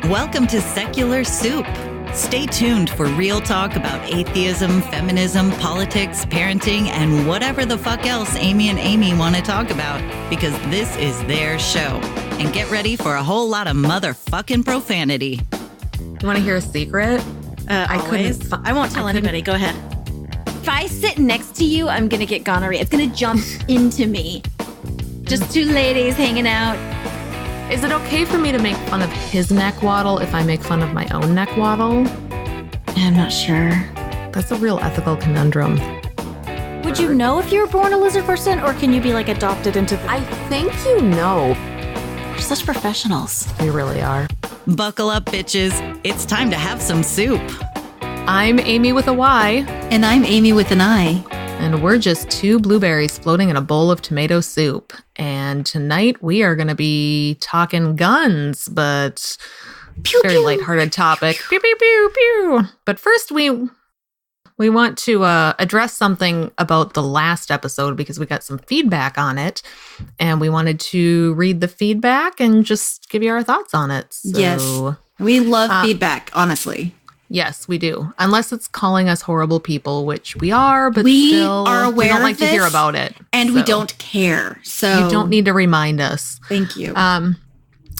Welcome to Secular Soup. Stay tuned for real talk about atheism, feminism, politics, parenting, and whatever the fuck else Amy and Amy want to talk about, because this is their show. And get ready for a whole lot of motherfucking profanity. You want to hear a secret? I won't tell anybody. Go ahead. If I sit next to you, I'm going to get gonorrhea. It's going to jump into me. Just two ladies hanging out. Is it okay for me to make fun of his neck waddle if I make fun of my own neck waddle? I'm not sure. That's a real ethical conundrum. Would you know if you were born a lizard person, or can you be like adopted into the... I think you know. We're such professionals. We really are. Buckle up, bitches. It's time to have some soup. I'm Amy with a Y. And I'm Amy with an I. And we're just two blueberries floating in a bowl of tomato soup. And tonight we are going to be talking guns, but very lighthearted topic. Pew, pew, pew, pew. But first we want to address something about the last episode because we got some feedback on it. And we wanted to read the feedback and just give you our thoughts on it. So, yes. We love feedback, honestly. Yes, we do. Unless it's calling us horrible people, which we are, but we still, are aware we don't of like to hear about it. And we don't care. So you don't need to remind us. Thank you.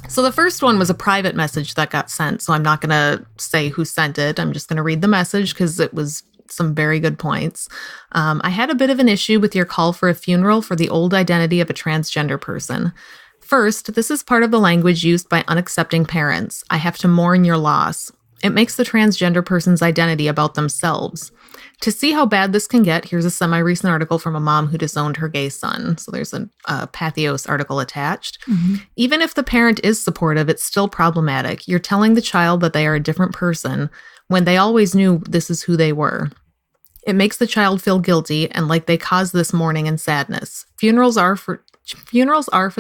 So the first one was a private message that got sent. So I'm not going to say who sent it. I'm just going to read the message because it was some very good points. I had a bit of an issue with your call for a funeral for the old identity of a transgender person. First, this is part of the language used by unaccepting parents. I have to mourn your loss. It makes the transgender person's identity about themselves. To see how bad this can get, here's a semi-recent article from a mom who disowned her gay son. So there's a Pathos article attached. Mm-hmm. Even if the parent is supportive, it's still problematic. You're telling the child that they are a different person when they always knew this is who they were. It makes the child feel guilty and like they caused this mourning and sadness. Funerals are for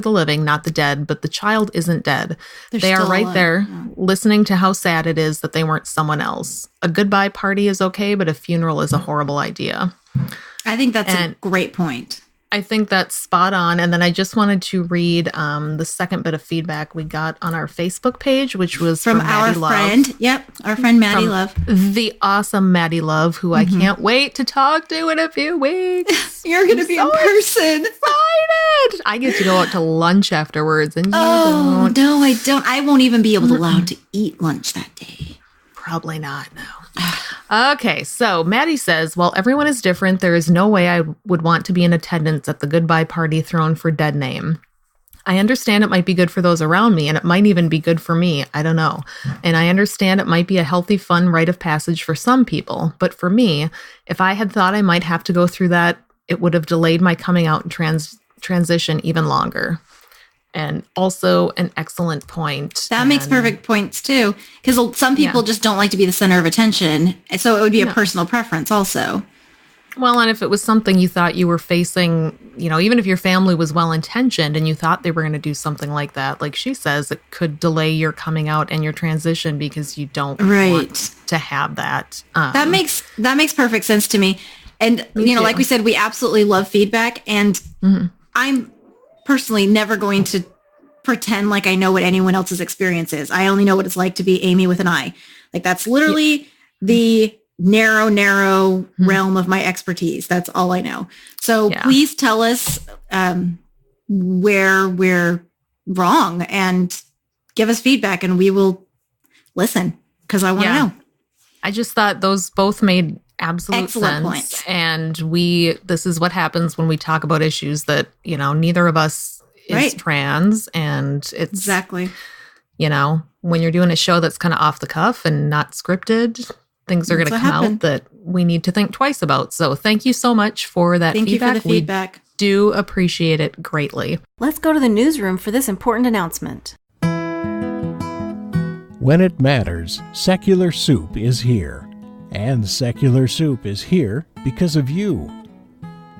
the living, not the dead, but the child isn't dead. They are right there listening to how sad it is that they weren't someone else. A goodbye party is okay, but a funeral is a horrible idea. I think that's a great point. I think that's spot on. And then I just wanted to read the second bit of feedback we got on our Facebook page, which was from our friend. Yep, our friend Maddie Love. The awesome Maddie Love, who I can't wait to talk to in a few weeks. You're going to be in person. Excited! I get to go out to lunch afterwards, and you don't. No, I don't. I won't even be able to allow to eat lunch that day. Probably not, no. Okay, so Maddie says, while everyone is different, there is no way I would want to be in attendance at the goodbye party thrown for dead name. I understand it might be good for those around me, and it might even be good for me. I don't know. And I understand it might be a healthy, fun rite of passage for some people. But for me, if I had thought I might have to go through that, it would have delayed my coming out and transition even longer. And also an excellent point. That makes perfect points too. Because some people just don't like to be the center of attention. So it would be a personal preference also. Well, and if it was something you thought you were facing, even if your family was well-intentioned and you thought they were going to do something like that, like she says, it could delay your coming out and your transition because you don't want to have that. That makes perfect sense to me. And, like we said, we absolutely love feedback. And I'm personally never going to pretend like I know what anyone else's experience is. I only know what it's like to be Amy with an I. Like that's literally the narrow realm of my expertise. That's all I know. So please tell us where we're wrong and give us feedback and we will listen because I want to know. I just thought those both made absolute excellent sense. Points. And this is what happens when we talk about issues that, neither of us is trans. And it's exactly, when you're doing a show that's kind of off the cuff and not scripted, things are going to come out that we need to think twice about. So thank you so much for that feedback. Thank you for the feedback. We do appreciate it greatly. Let's go to the newsroom for this important announcement. When it matters, Secular Soup is here. And Secular Soup is here because of you.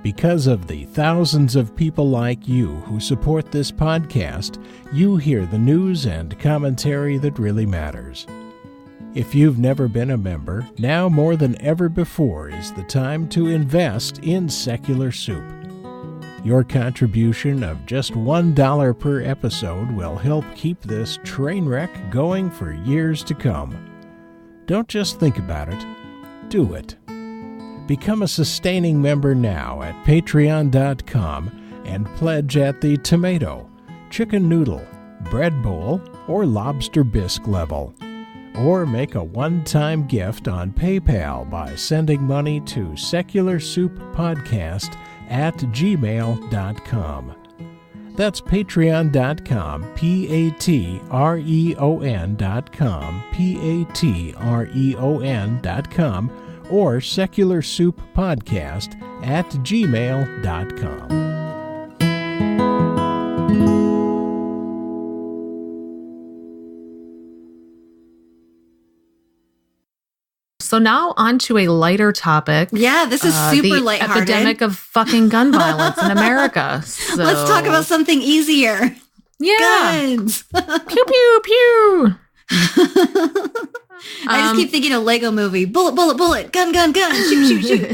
Because of the thousands of people like you who support this podcast, you hear the news and commentary that really matters. If you've never been a member, now more than ever before is the time to invest in Secular Soup. Your contribution of just $1 per episode will help keep this train wreck going for years to come. Don't just think about it, do it. Become a sustaining member now at patreon.com and pledge at the tomato, chicken noodle, bread bowl, or lobster bisque level. Or make a one-time gift on PayPal by sending money to secularsouppodcast@gmail.com. That's patreon.com, patreon.com, patreon.com, or secularsouppodcast@gmail.com. So now on to a lighter topic. Yeah, this is super lighthearted. The epidemic of fucking gun violence in America. So, let's talk about something easier. Yeah. Guns. Pew, pew, pew. I just keep thinking of Lego movie. Bullet, bullet, bullet. Gun, gun, gun. Shoot, shoot, shoot.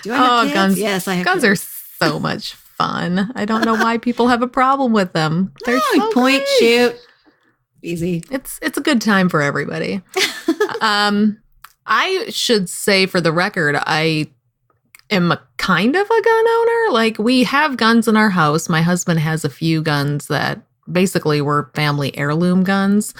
Do I have kids? Guns. Yes, I have Guns kids. are so much fun. I don't know why people have a problem with them. They're so point, great. shoot. Easy. It's a good time for everybody. I should say for the record, I am a kind of a gun owner. Like, we have guns in our house. My husband has a few guns that basically were family heirloom guns.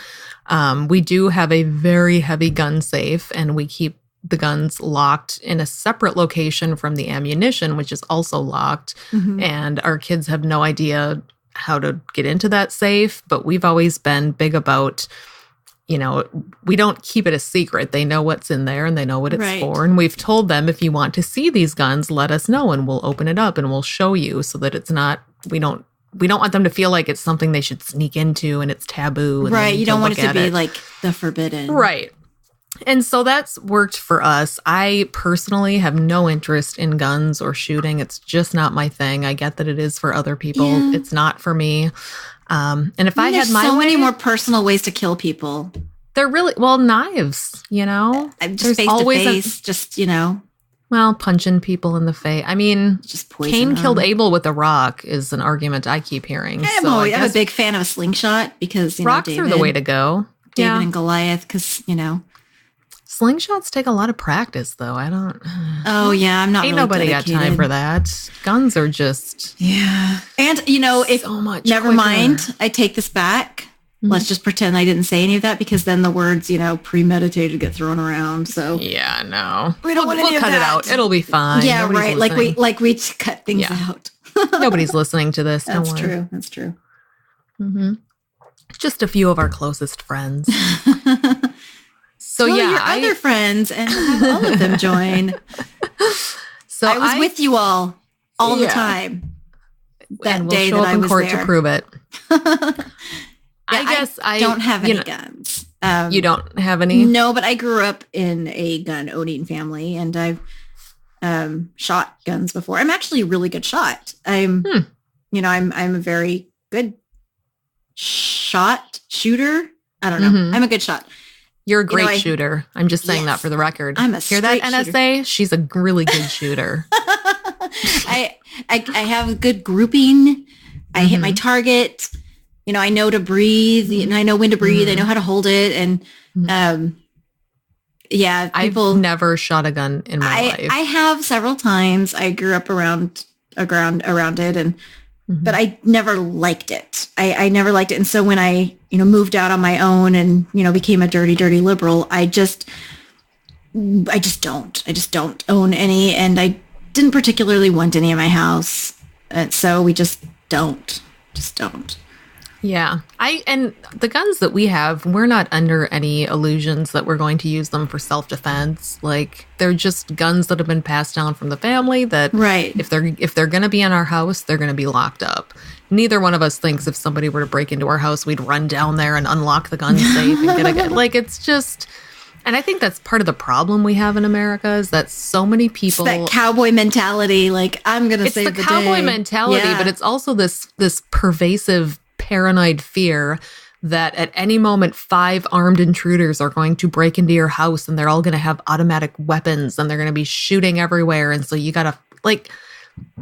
We do have a very heavy gun safe, and we keep the guns locked in a separate location from the ammunition, which is also locked. Mm-hmm. And our kids have no idea how to get into that safe, but we've always been big about, we don't keep it a secret. They know what's in there and they know what it's for. And we've told them, if you want to see these guns, let us know and we'll open it up and we'll show you, so that it's not, we don't want them to feel like it's something they should sneak into and it's taboo. And right. You don't want it to be like the forbidden. Right. And so that's worked for us. I personally have no interest in guns or shooting. It's just not my thing. I get that it is for other people. Yeah. It's not for me. And if I had my so way, many more personal ways to kill people. They're really, knives, Just face to face, just, punching people in the face. I mean, just poison Cain them. killed Abel with a rock is an argument I keep hearing. I'm a big fan of a slingshot because, rocks David, are the way to go. David and Goliath, because, Slingshots take a lot of practice, though. I don't. Oh yeah, I'm not. Ain't really nobody dedicated. got time for that. Guns are just And if so much. Never quicker. mind. I take this back. Mm-hmm. Let's just pretend I didn't say any of that, because then the words premeditated get thrown around. So yeah, no, we don't want any of cut that. it out. It'll be fine. Yeah, Nobody's right. listening. Like we cut things out. Nobody's listening to this. That's true. That's true. Mm-hmm. Just a few of our closest friends. So your other friends and have all of them join. So I was with you all the time. That day that I was there to prove it. I guess I don't have any guns. You don't have any? No, but I grew up in a gun owning family, and I've shot guns before. I'm actually a really good shot. I'm a very good shooter. I don't know. Mm-hmm. I'm a good shot. You're a great shooter. I'm just saying that for the record. I'm a Hear that, NSA? Shooter. She's a really good shooter. I have good grouping. I hit my target. I know to breathe, and I know when to breathe. I know how to hold it. And I've never shot a gun in my life. I have several times. I grew up around it, and but I never liked it. I never liked it. And so when I, moved out on my own and, became a dirty, dirty liberal, I just don't own any. And I didn't particularly want any in my house. And so we just don't. Yeah. And the guns that we have, we're not under any illusions that we're going to use them for self-defense. Like, they're just guns that have been passed down from the family that if they're going to be in our house, they're going to be locked up. Neither one of us thinks if somebody were to break into our house, we'd run down there and unlock the gun safe and get a gun. Like, it's just... And I think that's part of the problem we have in America is that so many people... It's that cowboy mentality, like, I'm going to save the day. It's the cowboy mentality, but it's also this pervasive paranoid fear that at any moment 5 armed intruders are going to break into your house and they're all going to have automatic weapons and they're going to be shooting everywhere. And so you got to, like,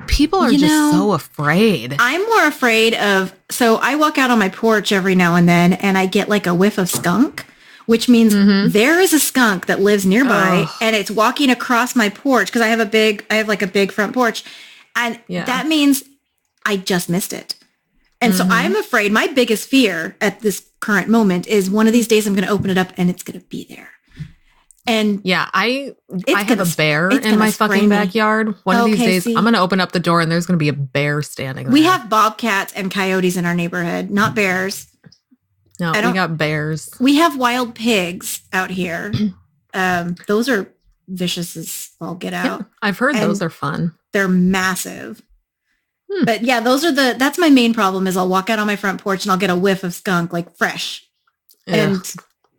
People are just so afraid. I'm more afraid of, so I walk out on my porch every now and then and I get like a whiff of skunk, which means there is a skunk that lives nearby and it's walking across my porch because I have like a big front porch. And that means I just missed it. And so I'm afraid, my biggest fear at this current moment is one of these days I'm going to open it up and it's going to be there. And I have a bear in my fucking backyard. One of these days, I'm going to open up the door and there's going to be a bear standing there. We have bobcats and coyotes in our neighborhood, not bears. No, we got bears. We have wild pigs out here. Those are vicious as all get out. Yeah, I've heard those are fun. They're massive. But yeah, that's my main problem is I'll walk out on my front porch and I'll get a whiff of skunk, like fresh. And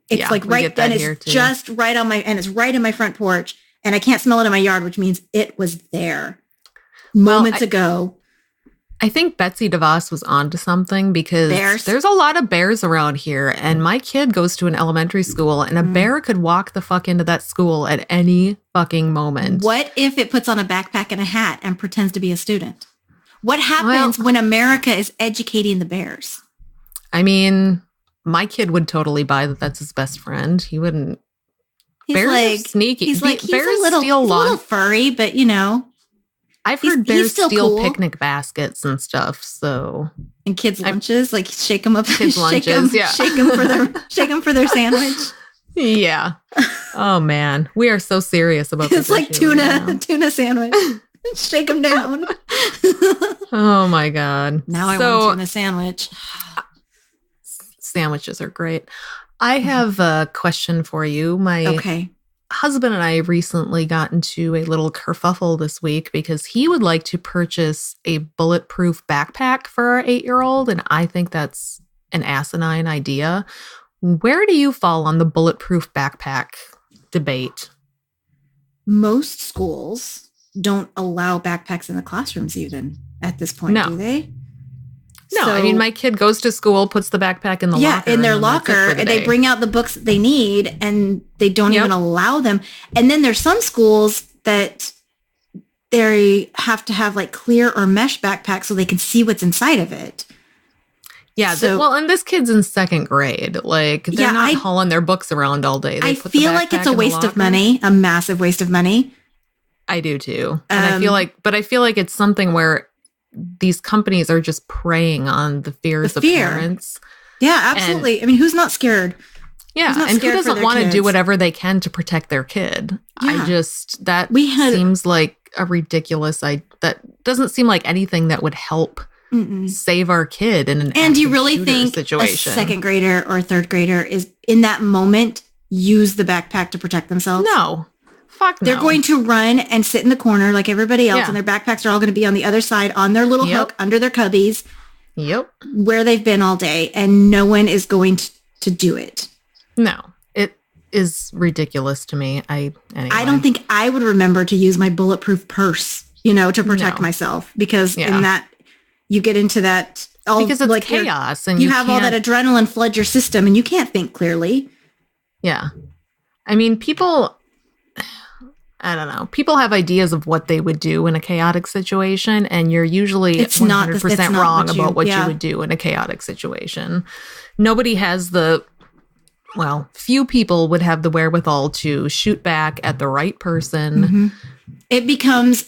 it's like right then, it's just right on and it's right in my front porch and I can't smell it in my yard, which means it was there moments ago. I think Betsy DeVos was onto something because there's a lot of bears around here and my kid goes to an elementary school and a bear could walk the fuck into that school at any fucking moment. What if it puts on a backpack and a hat and pretends to be a student? What happens when America is educating the bears? I mean, my kid would totally buy that that's his best friend. He wouldn't. Bears are sneaky. He's like, bears he's a little furry, but I've heard bears steal picnic baskets and stuff. So and kids' lunches, like shake them up, kids' lunches, shake them for their sandwich. Yeah. Oh man, we are so serious about this. It's like tuna sandwich. Shake them down. Oh my god! Now I want a tuna sandwich. Sandwiches are great. I have a question for you. My husband and I recently got into a little kerfuffle this week because he would like to purchase a bulletproof backpack for our 8-year-old, and I think that's an asinine idea. Where do you fall on the bulletproof backpack debate? Most schools don't allow backpacks in the classrooms even at this point, do they? No, I mean, my kid goes to school, puts the backpack in the locker. Yeah, in their locker, and they bring out the books they need, and they don't even allow them. And then there's some schools that they have to have like clear or mesh backpacks so they can see what's inside of it. Yeah, and this kid's in 2nd grade. Like, they're not hauling their books around all day. I feel like it's a waste of money, a massive waste of money. I do too. And I feel like it's something where these companies are just preying on the fears of parents. Yeah, absolutely. I mean, who's not scared? Yeah, and who doesn't want to do whatever they can to protect their kid? Yeah. Seems like a ridiculous that doesn't seem like anything that would help save our kid in an and do you really think situation. A 2nd grader or 3rd grader is in that moment use the backpack to protect themselves? No. Fuck no. They're going to run and sit in the corner like everybody else, and their backpacks are all going to be on the other side on their little hook under their cubbies. Yep. Where they've been all day, and no one is going to do it. No. It is ridiculous to me. Anyway. I don't think I would remember to use my bulletproof purse, to protect myself, because in that you get into that because it's like chaos and you have all that adrenaline flood your system and you can't think clearly. Yeah. I mean, I don't know. People have ideas of what they would do in a chaotic situation, and you're usually 100% wrong about what you would do in a chaotic situation. Nobody has few people would have the wherewithal to shoot back at the right person. It becomes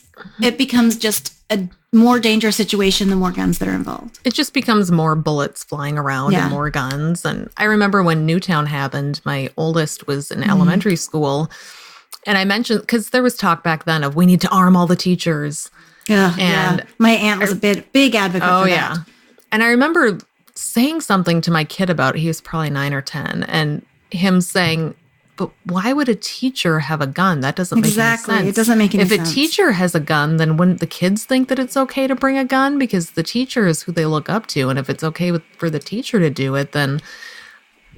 just a more dangerous situation the more guns that are involved. It just becomes more bullets flying around and more guns. And I remember when Newtown happened, my oldest was in elementary school. And I mentioned, because there was talk back then of we need to arm all the teachers. And my aunt was a big advocate for that. And I remember saying something to my kid about it. He was probably 9 or 10. And him saying, but why would a teacher have a gun? That doesn't make any sense. It doesn't make any sense. If a teacher has a gun, then wouldn't the kids think that it's okay to bring a gun? Because the teacher is who they look up to. And if it's okay for the teacher to do it, then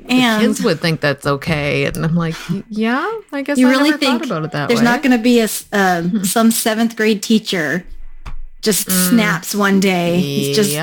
the kids would think that's okay. And I'm like, yeah, I guess I never thought about it that way. There's not going to be some 7th grade teacher just snaps one day. He's just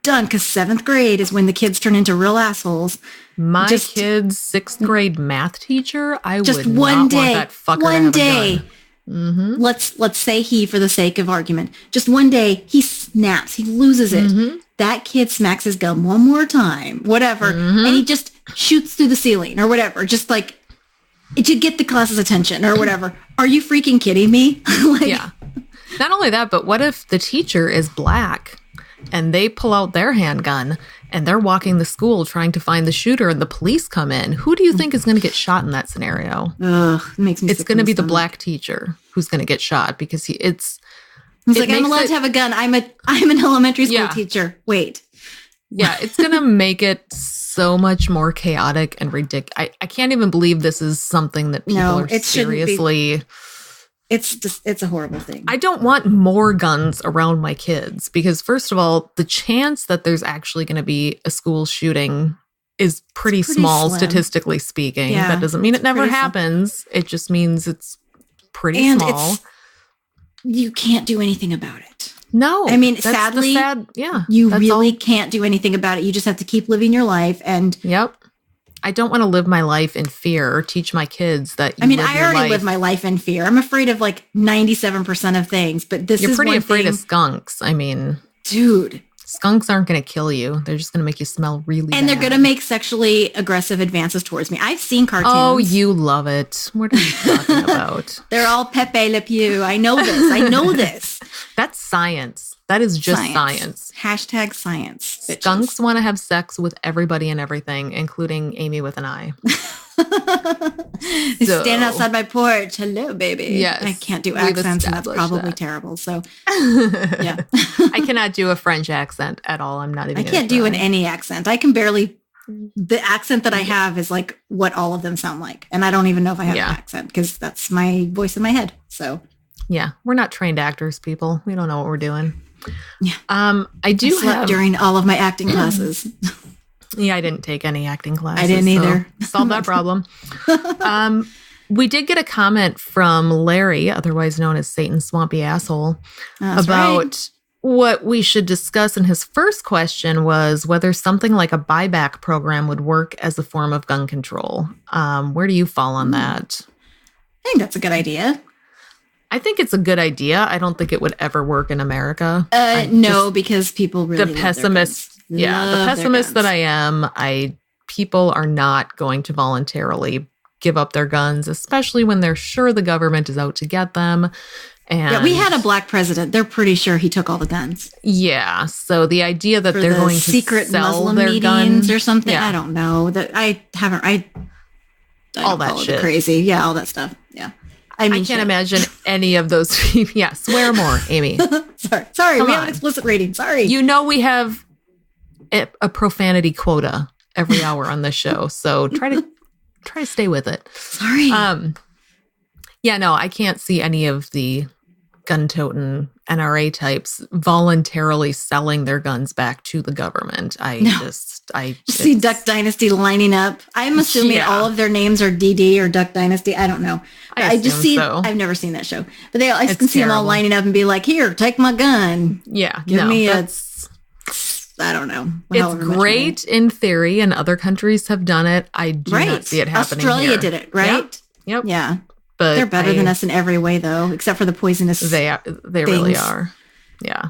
done, because 7th grade is when the kids turn into real assholes. My kid's 6th grade math teacher, I would not want that fucker to have a gun. let's say he, for the sake of argument, just one day he snaps, he loses it. That kid smacks his gum one more time, whatever, and he just shoots through the ceiling or whatever, just like to get the class's attention or whatever. Are you freaking kidding me? Yeah. Not only that, but what if the teacher is black and they pull out their handgun and they're walking the school trying to find the shooter and the police come in? Who do you think is going to get shot in that scenario? Ugh, it makes me It's sick going to in be the stomach. black teacher who's going to get shot because He's like, I'm allowed to have a gun. I'm an elementary school teacher. Wait. Yeah, it's going to make it so much more chaotic and ridiculous. I can't even believe this is something that people are seriously... It's a horrible thing. I don't want more guns around my kids because, first of all, the chance that there's actually going to be a school shooting is pretty small, slim. statistically speaking. Yeah, that doesn't mean it never pretty slim. happens. It just means it's pretty small. You can't do anything about it. No. I mean, that's the sadly, you that's really all. can't do anything about it. You just have to keep living your life. And Yep. I don't want to live my life in fear or teach my kids that you live I your already life. live my life in fear. I'm afraid of like 97% of things, but this You're is pretty one afraid thing, of skunks. I mean, dude. skunks aren't going to kill you. They're just going to make you smell really And bad. they're going to make sexually aggressive advances towards me. I've seen cartoons. Oh, you love it. What are you talking about? They're all Pepe Le Pew. I know this. I know this. That's science. That is just science. Hashtag science. bitches. Skunks want to have sex with everybody and everything, including Amy with an eye. They stand outside my porch. Hello, baby. Yes, I can't do we've accents, and that's established probably that. terrible. So, yeah. I cannot do a French accent at all. I'm not even I gonna can't do try. any accent. I can barely. The accent that I have is like what all of them sound like, and I don't even know if I have an accent because that's my voice in my head. So, Yeah, we're not trained actors, people. We don't know what we're doing. Yeah. I do I slept have during all of my acting classes. Yeah, I didn't take any acting classes. I didn't either. Solve that problem. We did get a comment from Larry, otherwise known as Satan's Swampy Asshole, That's about right. what we should discuss. And his first question was whether something like a buyback program would work as a form of gun control. Where do you fall on that? I think that's a good idea. I think it's a good idea. I don't think it would ever work in America. No, because people really the pessimist, the pessimist that I am, people are not going to voluntarily give up their guns, especially when they're sure the government is out to get them. And Yeah, we had a black president. They're pretty sure he took all the guns. Yeah, so the idea that For they're the going to secret sell Muslim their meetings guns or something. Yeah. I don't know. That I All don't that follow the shit. crazy. Yeah, all that stuff. Yeah. I can't imagine any of those people. Yeah, swear more, Amy. Sorry, Come we have on. an explicit rating. Sorry. You know we have a profanity quota every hour on this show, so try to stay with it. Sorry. Yeah, no, I can't see any of the gun-toting NRA types voluntarily selling their guns back to the government. I Just see Duck Dynasty lining up. I'm assuming Yeah. all of their names are DD or Duck Dynasty. I don't know. But I just assume see. so. I've never seen that show, but I It's can see them all terrible. lining up and be like, "Here, take my gun." Yeah, Give me a- that's I don't know. it's however much great in theory, and other countries have done it. I do money. not Right. see it happening Australia here. did it, right? Yep. Yeah. But They're better than us in every way, though, except for the poisonous. They really things. are. Yeah.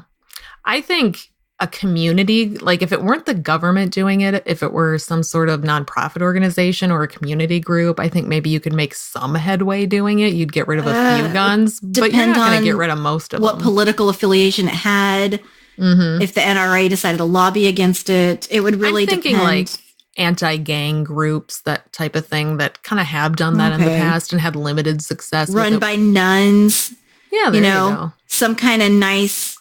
I think a community, like if it weren't the government doing it, if it were some sort of nonprofit organization or a community group, I think maybe you could make some headway doing it. You'd get rid of a few guns, but you're depend not going on to get rid of most of what them. political affiliation it had. Mhm. If the NRA decided to lobby against it, it would really I'm thinking depend. like anti-gang groups, that type of thing that kind of have done that in the Okay. past and had limited success. with Run it. by nuns, Yeah, there you you, know, go. some kind of nice,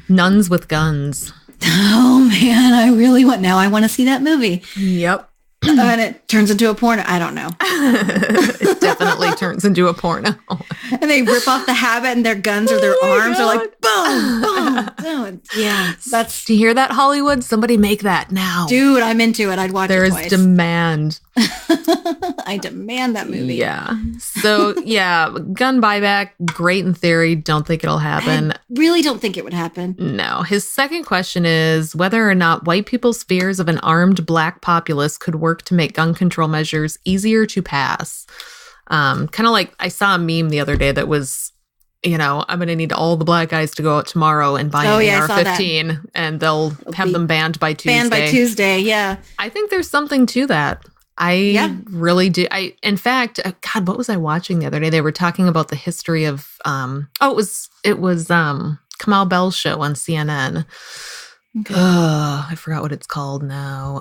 Nuns with guns. oh man, I really want, now I want to see that movie. Yep. And it turns into a porno. I don't know. It definitely turns into a porno. And they rip off the habit and their guns or their Oh my arms are like, God. boom, boom, boom. Yeah, that's, Do you hear that, Hollywood? Somebody make that now. dude, I'm into it. I'd watch There it is twice. demand. I demand that movie. Yeah. So, yeah, gun buyback, great in theory. Don't think it'll happen. I really don't think it would happen. No. His second question is whether or not white people's fears of an armed black populace could work to make gun control measures easier to pass. Kind of like I saw a meme the other day that was, I'm going to need all the black guys to go out tomorrow and buy an AR-15, and they'll have them banned by Tuesday. Banned by Tuesday, yeah. I think there's something to that. I really do. In fact, God, what was I watching the other day? They were talking about the history of, it was Kamau Bell's show on CNN. Okay. I forgot what it's called now.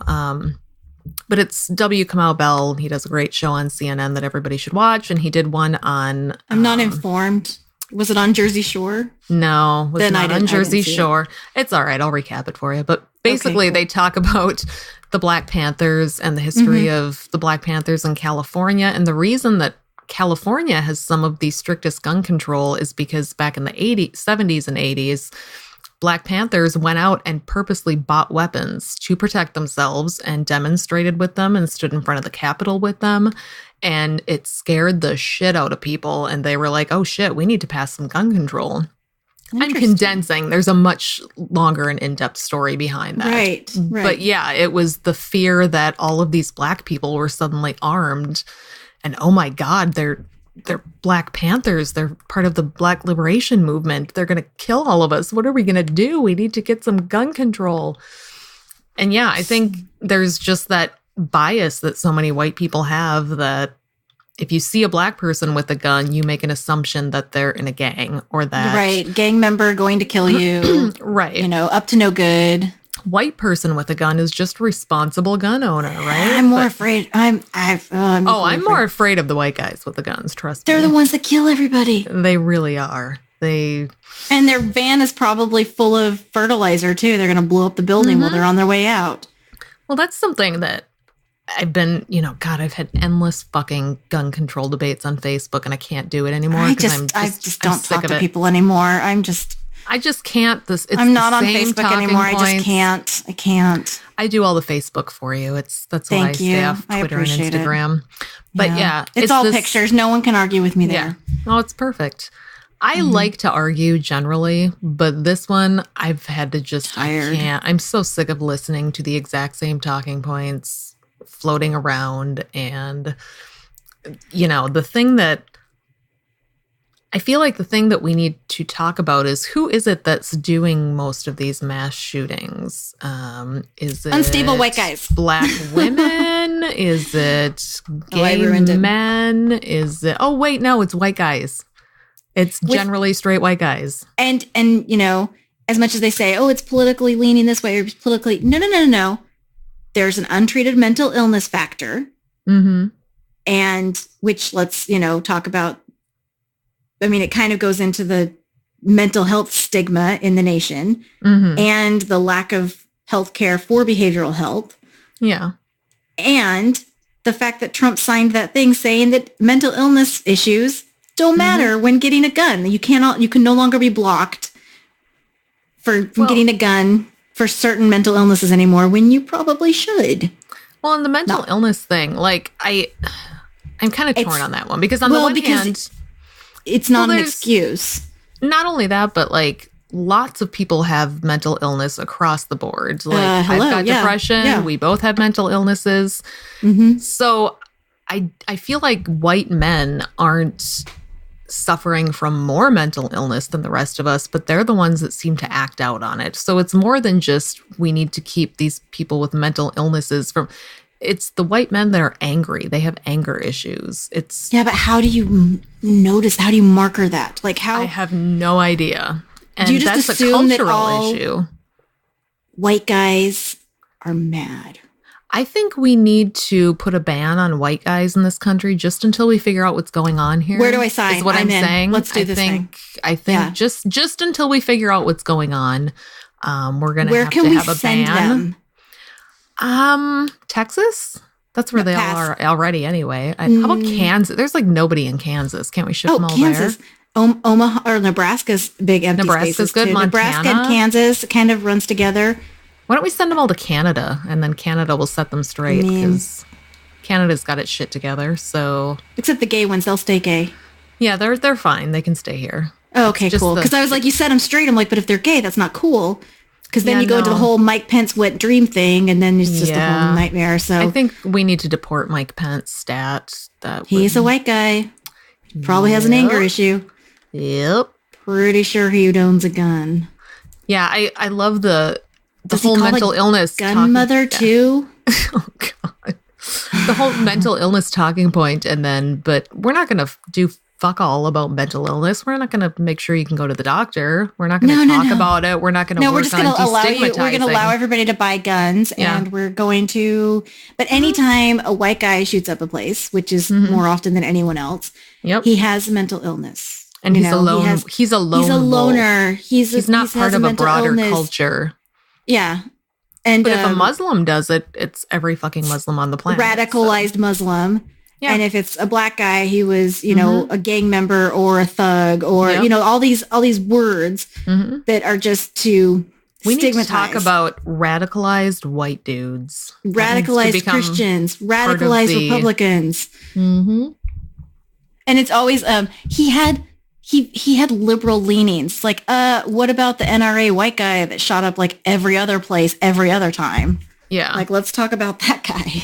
But it's W. Kamau Bell. He does a great show on CNN that everybody should watch. And he did one on... I'm not informed. Was it on Jersey Shore? No, it was not on Jersey Shore. It's all right. I'll recap it for you. But basically, they talk about the Black Panthers and the history of the Black Panthers in California. And the reason that California has some of the strictest gun control is because back in the 70s and 80s, Black Panthers went out and purposely bought weapons to protect themselves and demonstrated with them and stood in front of the Capitol with them. And it scared the shit out of people. And they were like, oh shit, we need to pass some gun control. I'm condensing. There's a much longer and in-depth story behind that. Right. But yeah, it was the fear that all of these Black people were suddenly armed. And oh my God, they're Black Panthers. They're part of the Black liberation movement. They're going to kill all of us. What are we going to do? We need to get some gun control. And yeah, I think there's just that bias that so many white people have that if you see a Black person with a gun, you make an assumption that they're in a gang or that... Right. Gang member going to kill you. Right. Up to no good. White person with a gun is just a responsible gun owner, right? I'm more afraid. I'm more afraid of the white guys with the guns, trust me. They're the ones that kill everybody. They really are. And their van is probably full of fertilizer, too. They're going to blow up the building while they're on their way out. Well, that's something that I've been, I've had endless fucking gun control debates on Facebook, and I can't do it anymore. I just don't talk to people anymore. I just can't. I'm not on Facebook anymore. I just can't. I can't. I do all the Facebook for you. That's why I stay off Twitter and Instagram. But yeah, it's all pictures. No one can argue with me there. Oh, it's perfect. I like to argue generally, but this one I've had to just tired. I can't. I'm so sick of listening to the exact same talking points floating around, and the thing that I feel like the thing that we need to talk about is who is it that's doing most of these mass shootings? Is it unstable white guys? Black women? Is it gay men? Is it? Oh wait, no, it's white guys. It's generally straight white guys. And as much as they say, oh, it's politically leaning this way or it's politically no. There's an untreated mental illness factor, and which let's talk about. I mean, it kind of goes into the mental health stigma in the nation and the lack of health care for behavioral health. Yeah. And the fact that Trump signed that thing saying that mental illness issues don't matter when getting a gun. You can no longer be blocked from getting a gun for certain mental illnesses anymore when you probably should. Well, and the mental illness thing, like I'm kind of torn on that one because on the one hand... It's not an excuse. Not only that, but like lots of people have mental illness across the board. Like I've got depression. Yeah. We both have mental illnesses. So I feel like white men aren't suffering from more mental illness than the rest of us, but they're the ones that seem to act out on it. So it's more than just we need to keep these people with mental illnesses from... It's the white men that are angry. They have anger issues. But how do you notice? How do you marker that? Like how? I have no idea. And do you just that's assume a cultural that all issue. White guys are mad? I think we need to put a ban on white guys in this country just until we figure out what's going on here. Where do I sign? Is what I'm saying. Let's do this thing. I think just until we figure out what's going on, we're going to have to have a ban. Them? Texas? That's where they all are already anyway. How about Kansas? There's like nobody in Kansas. Can't we ship them all Kansas. there? Omaha or Nebraska's big empty spaces good. Too. Montana. Nebraska and Kansas kind of runs together. Why don't we send them all to Canada and then Canada will set them straight because Canada's got its shit together. So except the gay ones, they'll stay gay. Yeah, they're fine. They can stay here. Oh, okay, cool. Because I was like, you set them straight. I'm like, but if they're gay, that's not cool. Because then you go into the whole Mike Pence wet dream thing, and then it's just a whole nightmare. So I think we need to deport Mike Pence. He's a white guy. Probably has an anger issue. Yep. Pretty sure he owns a gun. Yeah, I love the whole mental illness. Gun mother too. Oh God. The whole mental illness talking point, but we're not going to do fuck all about mental illness. We're not going to make sure you can go to the doctor. We're not going to talk about it. We're not going to work on destigmatizing. We're going to allow everybody to buy guns, and we're going to. But anytime a white guy shoots up a place, which is more often than anyone else, he has mental illness, and he's alone. He's a loner. He's not part of a broader culture. Yeah. But if a Muslim does it, it's every fucking Muslim on the planet. Radicalized Muslim. Yeah. And if it's a black guy, he was, a gang member or a thug or, all these words that are just to we stigmatize. Need to talk about radicalized white dudes. Radicalized Christians. Radicalized Republicans. Mm-hmm. And it's always, he had liberal leanings. Like, what about the NRA white guy that shot up like every other place, every other time? Yeah. Like, let's talk about that guy.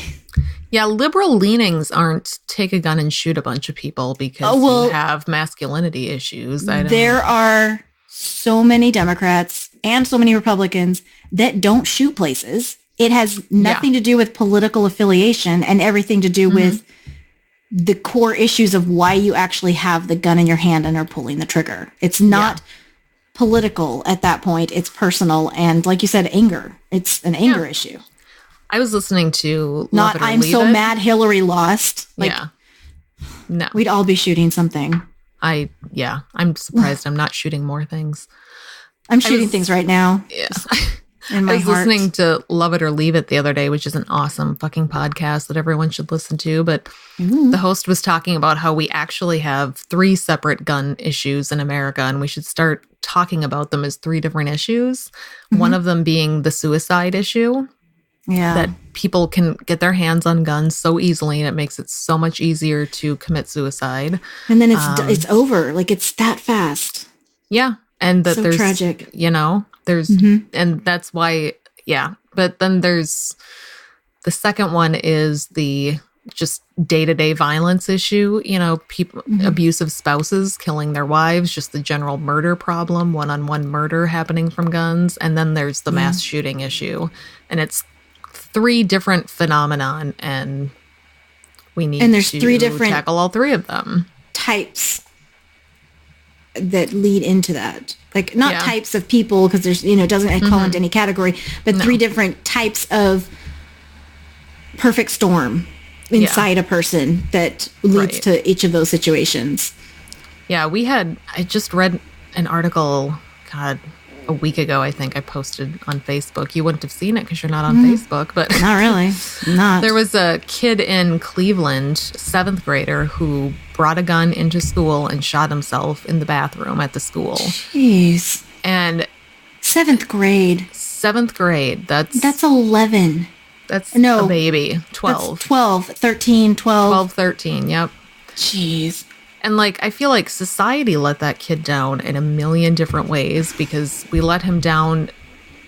Yeah, liberal leanings aren't take a gun and shoot a bunch of people because you have masculinity issues. There are so many Democrats and so many Republicans that don't shoot places. It has nothing to do with political affiliation and everything to do with the core issues of why you actually have the gun in your hand and are pulling the trigger. It's not political at that point. It's personal. And like you said, anger. It's an anger issue. I was listening to Not Love It or I'm Leave so It. Mad Hillary lost. Like, no. We'd all be shooting something. I'm surprised I'm not shooting more things. I'm shooting things right now. Yeah. In my I was heart. listening to Love It or Leave It the other day, which is an awesome fucking podcast that everyone should listen to. But the host was talking about how we actually have 3 separate gun issues in America, and we should start talking about them as 3 different issues. One of them being the suicide issue. Yeah. That people can get their hands on guns so easily, and it makes it so much easier to commit suicide. And then it's over. Like, it's that fast. Yeah. And that there's tragic. There's and that's why but then there's the second one is the just day-to-day violence issue, people abusive spouses killing their wives, just the general murder problem, one-on-one murder happening from guns, and then there's the mass shooting issue. And it's 3 different phenomenon, and we need there's to 3 different tackle all 3 of them. Types that lead into that. Like, not types of people, because there's, it doesn't call into any category, but 3 different types of perfect storm inside a person that leads to each of those situations. Yeah, I just read an article, a week ago, I think I posted on Facebook. You wouldn't have seen it because you're not on Facebook, but not really. Not. There was a kid in Cleveland, 7th grader, who brought a gun into school and shot himself in the bathroom at the school. Jeez. And 7th grade. 7th grade. That's 11. That's a baby. 12. That's 12, 13, 12. 12, 13. Yep. Jeez. And I feel like society let that kid down in a million different ways, because we let him down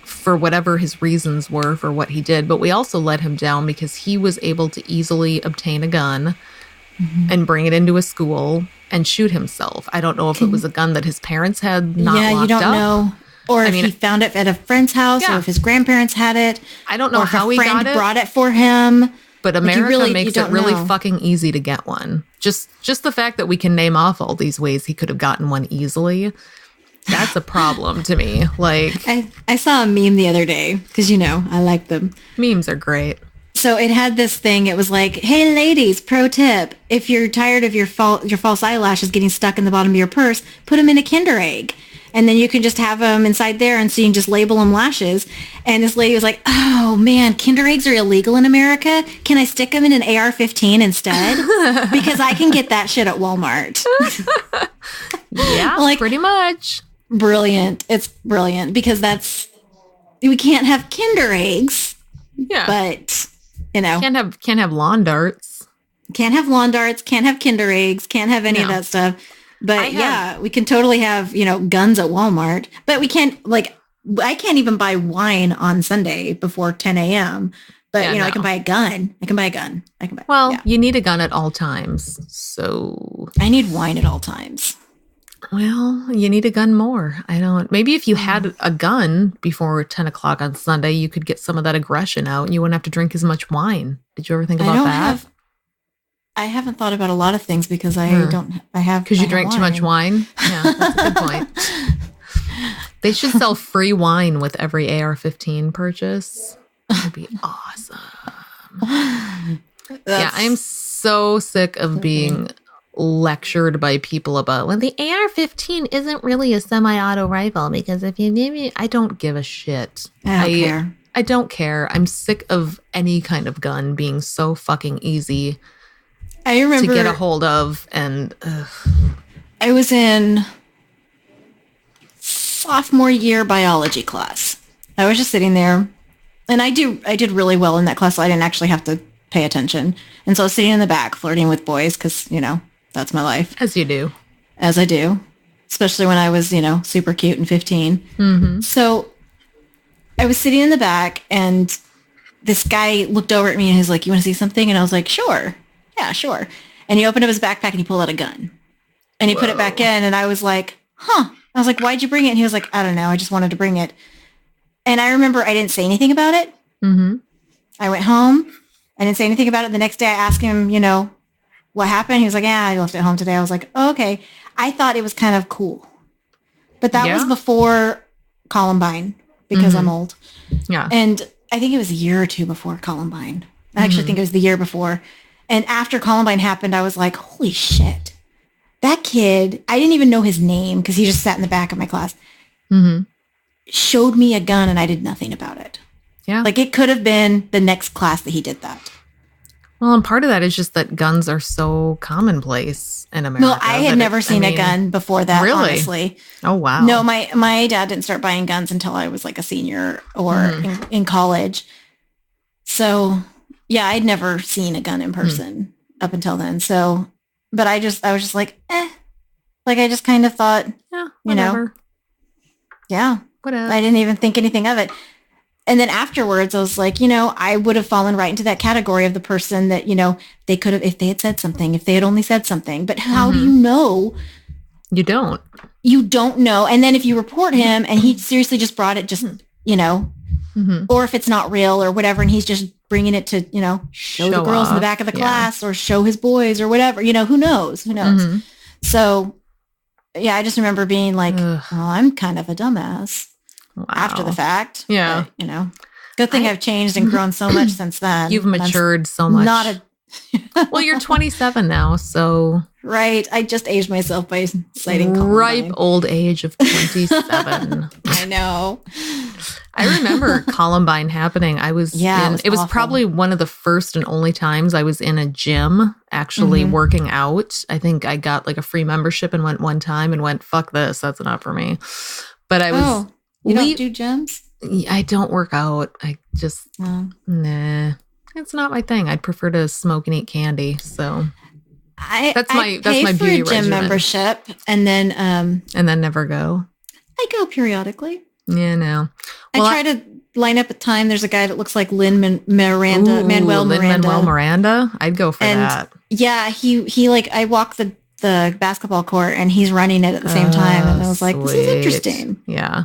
for whatever his reasons were for what he did. But we also let him down because he was able to easily obtain a gun and bring it into a school and shoot himself. I don't know if it was a gun that his parents had not locked up. You don't know. Or if he found it at a friend's house, or if his grandparents had it. I don't know how he got it. Or if a friend brought it for him. But America makes it really fucking easy to get one. Just the fact that we can name off all these ways he could have gotten one easily, that's a problem to me. I saw a meme the other day, because I like them. Memes are great. So it had this thing. It was like, hey, ladies, pro tip. If you're tired of your false eyelashes getting stuck in the bottom of your purse, put them in a Kinder Egg. And then you can just have them inside there, and so you can just label them lashes. And this lady was like, oh, man, Kinder Eggs are illegal in America. Can I stick them in an AR-15 instead? Because I can get that shit at Walmart. Yeah, pretty much. Brilliant. It's brilliant, because we can't have Kinder Eggs. Yeah. But, Can't have lawn darts. Can't have lawn darts. Can't have Kinder Eggs. Can't have any of that stuff. But we can totally have, guns at Walmart. But we can't, I can't even buy wine on Sunday before 10 a.m. But, Yeah, you know, I no. can buy a gun. I can buy a gun. Well, yeah. you need a gun at all times. So, I need wine at all times. well, you need a gun more. Maybe if you had a gun before 10 o'clock on Sunday, you could get some of that aggression out and you wouldn't have to drink as much wine. Did you ever think about that? I haven't thought about a lot of things because I have. Because you drank too much wine? Yeah, that's a good point. They should sell free wine with every AR-15 purchase. That'd be awesome. Yeah, I'm so sick of being lectured by people about, well, the AR-15 isn't really a semi-auto rifle because if you give me, I don't give a shit. I don't care. I don't care. I'm sick of any kind of gun being so fucking easy I remember to get a hold of. And I was in sophomore year biology class. I was just sitting there, and I did really well in that class. So I didn't actually have to pay attention. And so I was sitting in the back flirting with boys because, you know, that's my life. as you do. As I do, especially when I was, you know, super cute and 15. Mm-hmm. So I was sitting in the back, and this guy looked over at me and he's like, "You want to see something?" And I was like, "Sure. Yeah, sure." And he opened up his backpack and he pulled out a gun. And he put it back in, and I was like, "Huh." I was like, "Why'd you bring it?" And he was like, "I don't know. I just wanted to bring it." And I remember I didn't say anything about it. Mm-hmm. I went home. I didn't say anything about it. The next day I asked him, you know, what happened? He was like, "Yeah, I left it home today." I was like, "Oh, okay." I thought it was kind of cool. But that was before Columbine because I'm old. Yeah. And I think it was a year or two before Columbine. I actually think it was the year before. And after Columbine happened, I was like, holy shit. That kid, I didn't even know his name because he just sat in the back of my class, showed me a gun and I did nothing about it. Yeah. Like it could have been the next class that he did that. Well, and part of that is just that guns are so commonplace in America. Well, I had never seen a gun before that, really? honestly. Oh, wow. No, my dad didn't start buying guns until I was like a senior or in college. So, yeah, I'd never seen a gun in person up until then. So, but I was just like, Like I just kind of thought, Yeah, you know, whatever. yeah, Whatever. I didn't even think anything of it. And then afterwards, I was like, you know, I would have fallen right into that category of the person that, you know, they could have, if they had said something, if they had only said something. But how do you know? You don't. You don't know. And then if you report him and he seriously just brought it just, you know, or if it's not real or whatever, and he's just bringing it to, you know, show the girls in the off. back of the Yeah. class or show his boys or whatever, you know, who knows? Who knows? So, yeah, I just remember being like, Ugh. well, I'm kind of a dumbass. Wow. After the fact. Yeah. But, you know, good thing I've changed and grown so much since then. You've I'm matured so much. Not a Well, you're 27 now, so right. I just aged myself by citing ripe Columbine. old age of 27. I know. I remember Columbine happening. I was Yeah, it was awful. probably one of the first and only times I was in a gym actually working out. I think I got like a free membership and went one time and went, fuck this, that's not for me. But I was You don't do gyms? I don't work out. I just nah. It's not my thing. I'd prefer to smoke and eat candy. So That's my pay for beauty a gym regimen. membership, and then and then never go. I go periodically. Yeah, no. I try to line up a time. There's a guy that looks like Manuel Miranda. Lin-Manuel Miranda. I'd go for And that. yeah, he like I walk the basketball court and he's running it at the same time, and I was like, this is Sweet. interesting. Yeah.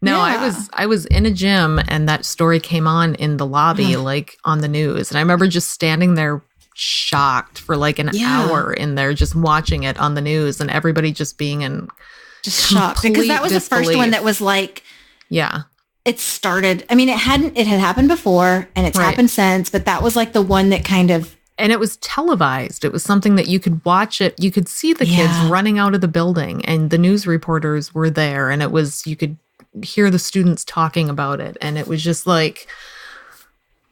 No, Yeah. I was in a gym and that story came on in the lobby, like on the news. And I remember just standing there shocked for like an hour in there, just watching it on the news and everybody just being in Just shocked because that was the first disbelief. one that was like, yeah. it started. I mean, it had happened before and it's Right. happened since, but that was like the one that kind of, And it was televised. It was something that you could watch it. You could see the kids Yeah. running out of the building and the news reporters were there and you could hear the students talking about it. And it was just like,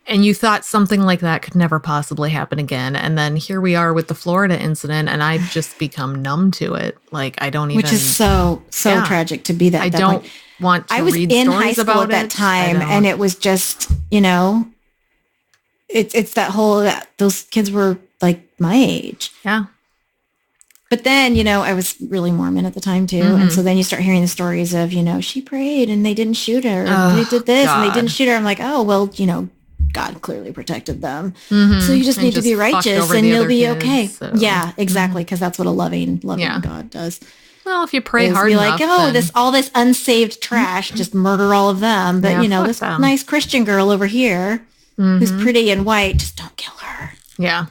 and you thought something like that could never possibly happen again. And then here we are with the Florida incident and I've just become numb to it. Like I don't even, which is so Yeah. tragic to be that. I that don't point. want to I was read in stories high school about at that it. time, and it was just, you know, it's that whole those kids were like my age. Yeah. But then, I was really Mormon at the time too. Mm-hmm. And so then you start hearing the stories of, she prayed and they didn't shoot her. They did this and they didn't shoot her. I'm like, oh, well, God clearly protected them. Mm-hmm. So you just need to be righteous and you'll be okay. So. Yeah, exactly. Because that's what a loving God does. Well, if you pray hard enough, be like, all this unsaved trash, just murder all of them. But, this nice Christian girl over here who's pretty and white, just don't kill her. Yeah.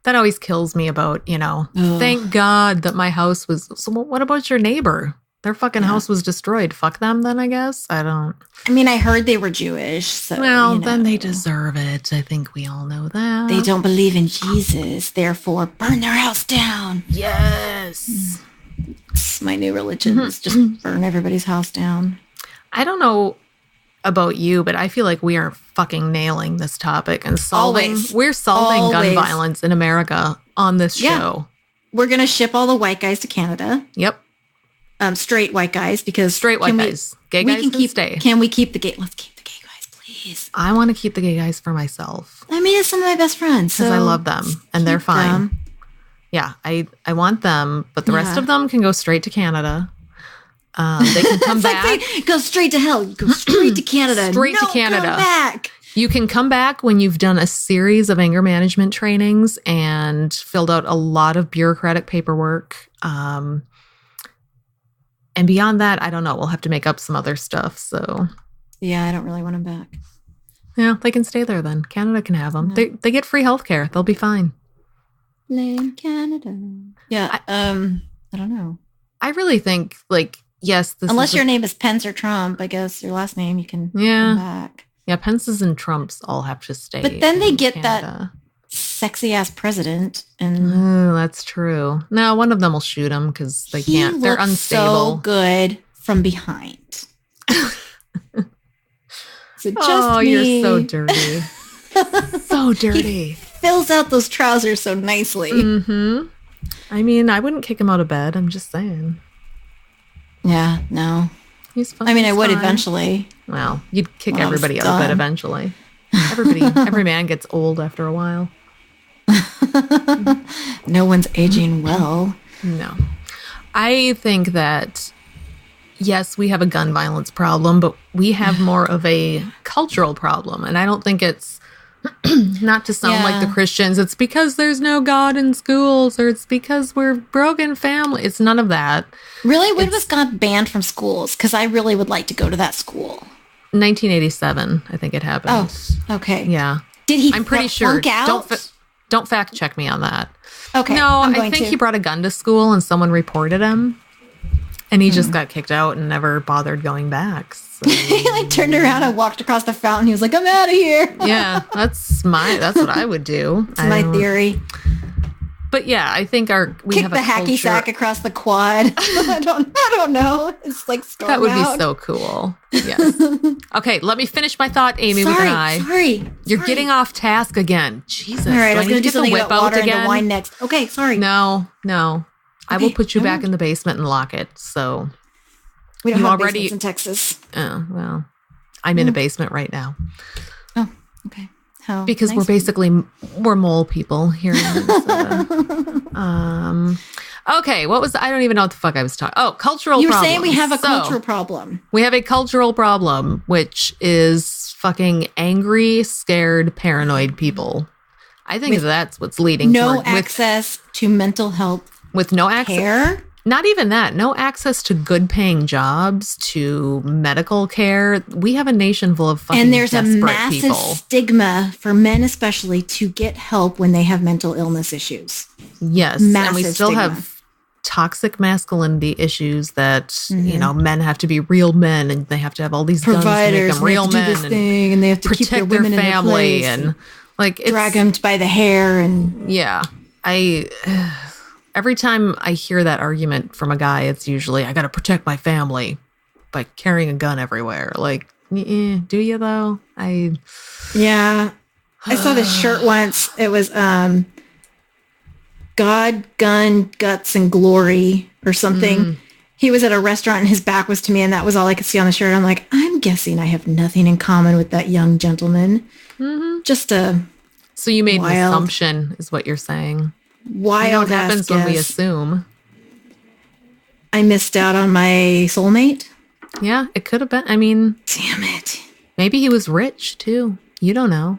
That always kills me about, thank God that my house was. So what about your neighbor? Their fucking house was destroyed. Fuck them then, I guess. I heard they were Jewish. So, then they deserve it. I think we all know that. They don't believe in Jesus. Therefore, burn their house down. Yes. It's my new religion is just burn everybody's house down. I don't know about you, but I feel like we are fucking nailing this topic and we're solving gun violence in America on this show. We're going to ship all the white guys to Canada. Yep. Straight white guys, because straight white guys. Gay guys can stay. Can we keep the gay? Let's keep the gay guys, please. I want to keep the gay guys for myself. It's some of my best friends. Because I love them and they're fine. Yeah, I want them, but the rest of them can go straight to Canada. They can come back. Go straight to hell. Go straight to Canada. Straight to Canada. Come back. You can come back when you've done a series of anger management trainings and filled out a lot of bureaucratic paperwork. And beyond that, I don't know. We'll have to make up some other stuff. So, yeah, I don't really want them back. Yeah, they can stay there then. Canada can have them. No. They get free healthcare. They'll be fine. In Canada. Yeah. I don't know. I really think yes, unless your name is Pence or Trump, I guess your last name you can come back. Yeah, Pence's and Trump's all have to stay. But then they get that sexy ass president, and that's true. No, one of them will shoot him because they can't. They're unstable. So good from behind. So just me. You're so dirty. So dirty. He fills out those trousers so nicely. Mm-hmm. I wouldn't kick him out of bed. I'm just saying. Yeah, no. He's fine. I would eventually. Well, you'd kick everybody out of bed eventually. Every man gets old after a while. No one's aging well. No. I think that, yes, we have a gun violence problem, but we have more of a cultural problem. And I don't think it's not to sound like the Christians. It's because there's no God in schools, or it's because we're broken family. It's none of that. Really? When was God banned from schools? Because I really would like to go to that school. 1987, I think it happened. Oh, okay. Yeah. Did he? I'm pretty sure. Out? Don't fact check me on that. Okay. No, I think he brought a gun to school and someone reported him, and he just got kicked out and never bothered going back. So. He turned around and walked across the fountain. He was like, "I'm out of here." Yeah, that's what I would do. That's my theory. But yeah, I think we have a hacky sack across the quad. I don't know. It's like storm that would out. be so cool. Yes. Okay, let me finish my thought, Amy. Sorry. You're getting off task again. Jesus. All right, I'm going to do the something whip about water out again? and wine next. Okay, sorry. No. I will put you back in the basement and lock it. So we don't have basements in Texas. Oh, well, I'm in a basement right now. Oh, okay. How because nice. we're mole people here in Minnesota. Okay, I don't even know what the fuck I was talking. Oh, cultural You were problem. saying we have a cultural problem. We have a cultural problem, which is fucking angry, scared, paranoid people. I think that's what's leading no access to mental health with no access. Care? Not even that. No access to good paying jobs, to medical care. We have a nation full of fucking desperate people. And there's a massive stigma for men especially to get help when they have mental illness issues. Yes. Massive and we still stigma. have toxic masculinity issues that, men have to be real men and they have to have all these providers guns to make them real men and they have to keep their women family in their and drag them by the hair and every time I hear that argument from a guy, it's usually, I got to protect my family by carrying a gun everywhere. Like, do you though? Yeah. I saw this shirt once. It was God, Gun, Guts, and Glory or something. He was at a restaurant and his back was to me and that was all I could see on the shirt. I'm like, I'm guessing I have nothing in common with that young gentleman. Just So you made an assumption is what you're saying. Wild what happens when we assume. I missed out on my soulmate. Yeah, it could have been. I mean, Damn it. maybe he was rich too. You don't know.